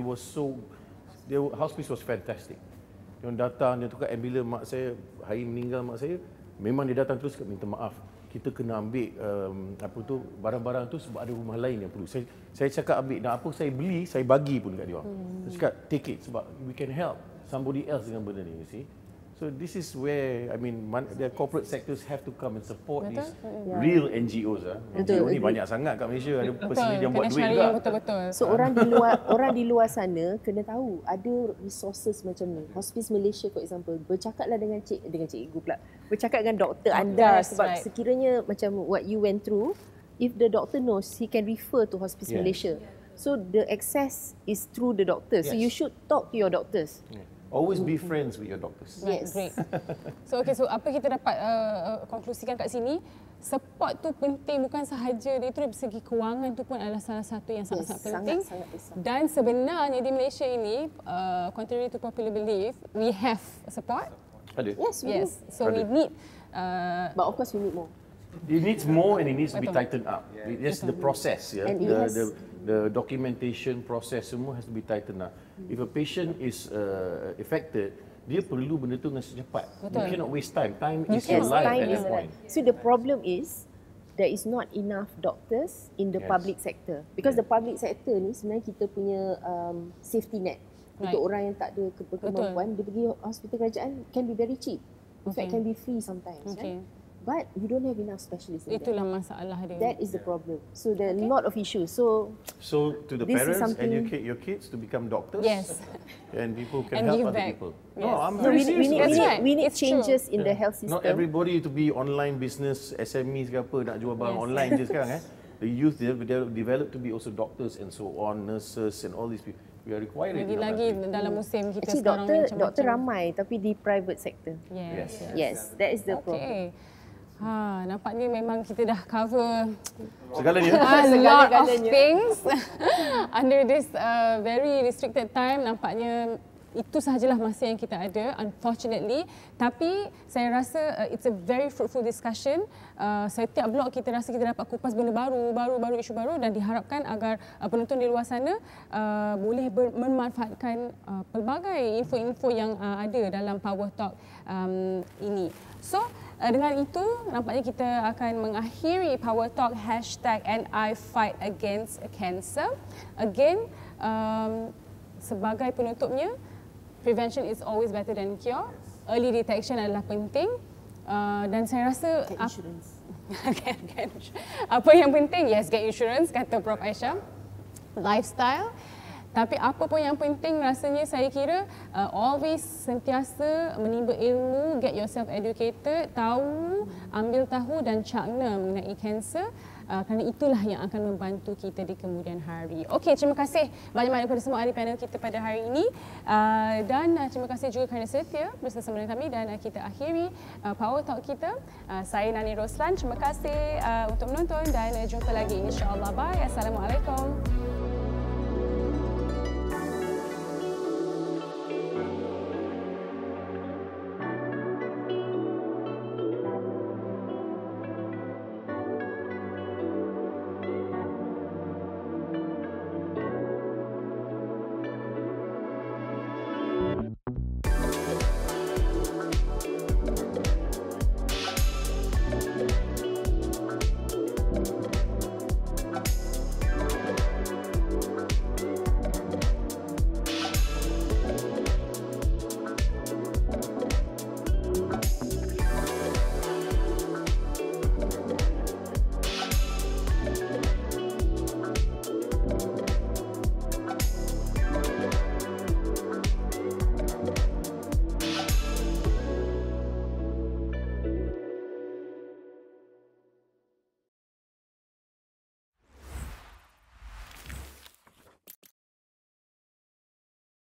Hospice was fantastic. Dia datang, dia tukar ambulans mak saya, hari meninggal mak saya, memang dia datang terus minta maaf. Kita kena ambil barang-barang tu sebab ada rumah lain yang perlu. Saya cakap ambil, dan apa saya beli, saya bagi pun dekat dia orang. Saya cakap take it sebab we can help somebody else dengan benda ni, you see. So this is where the corporate sectors have to come and support these real NGOs. NGO ni banyak sangat kat Malaysia, ada person yang buat duit juga. Betul-betul. So orang di luar sana kena tahu ada resources macam ni. Hospice Malaysia for example, bercakaplah dengan cikgu pula. Bercakap dengan doktor anda sebab sekiranya macam what you went through, if the doctor knows, he can refer to Hospice Malaysia. So the access is through the doctors. So you should talk to your doctors. Always be friends with your doctors. Yes. Great. So apa kita dapat konklusikan kat sini, support tu penting bukan sahaja dia, itu dari segi kewangan tu pun adalah salah satu yang sangat-sangat penting. Dan sebenarnya di Malaysia ini, contrary to popular belief, we have support. Ada. Yes. So we need but of course we need more. It needs more and it needs to be tightened up. It's the process, the documentation process semua has to be tightened up. If a patient is affected, dia perlu benda tu dengan secepat. You cannot waste time. Time is your life at that point. So the problem is there is not enough doctors in the public sector, because the public sector ni sebenarnya kita punya safety net untuk orang yang tak ada kemampuan. Dia pergi hospital kerajaan can be very cheap. In fact, can be free sometimes. But you don't have enough specialists. Itulah masalah dia. That is the problem. So there are a lot of issues. So to the parents, educate your kids to become doctors. Yes. And people can help other people. Yes. No, I'm very serious. We need changes in the health system. Not everybody to be online business, SMEs ke apa, nak jual barang online je sekarang. The youth develop to be also doctors and so on, nurses and all these people. We are required. Lagi dalam musim kita actually, sekarang macam doktor ramai tapi di private sector. Yes, that is the problem. Nampaknya memang kita dah cover segalanya. A lot of things under this very restricted time. Nampaknya itu sahajalah masa yang kita ada, unfortunately. Tapi saya rasa it's a very fruitful discussion. Setiap blog kita rasa kita dapat kupas benda baru, isu baru, dan diharapkan agar penonton di luar sana boleh memanfaatkan pelbagai info-info yang ada dalam Power Talk ini. So, dengan itu, nampaknya kita akan mengakhiri Power Talk #AndIFightAgainstCancer. Again, sebagai penutupnya, prevention is always better than cure. Early detection adalah penting. Dan saya rasa get insurance. Apa yang penting? Yes, get insurance, kata Prof. Aisyah. Lifestyle. Tapi apa pun yang penting rasanya saya kira always sentiasa menimba ilmu, get yourself educated, ambil tahu dan cakna mengenai kanser, kerana itulah yang akan membantu kita di kemudian hari. Okey, terima kasih banyak-banyak kepada semua ahli panel kita pada hari ini, dan terima kasih juga kerana setia bersama dengan kami, dan kita akhiri Power Talk kita. Saya Nani Roslan, terima kasih untuk menonton dan jumpa lagi insya-Allah. Bye. Assalamualaikum.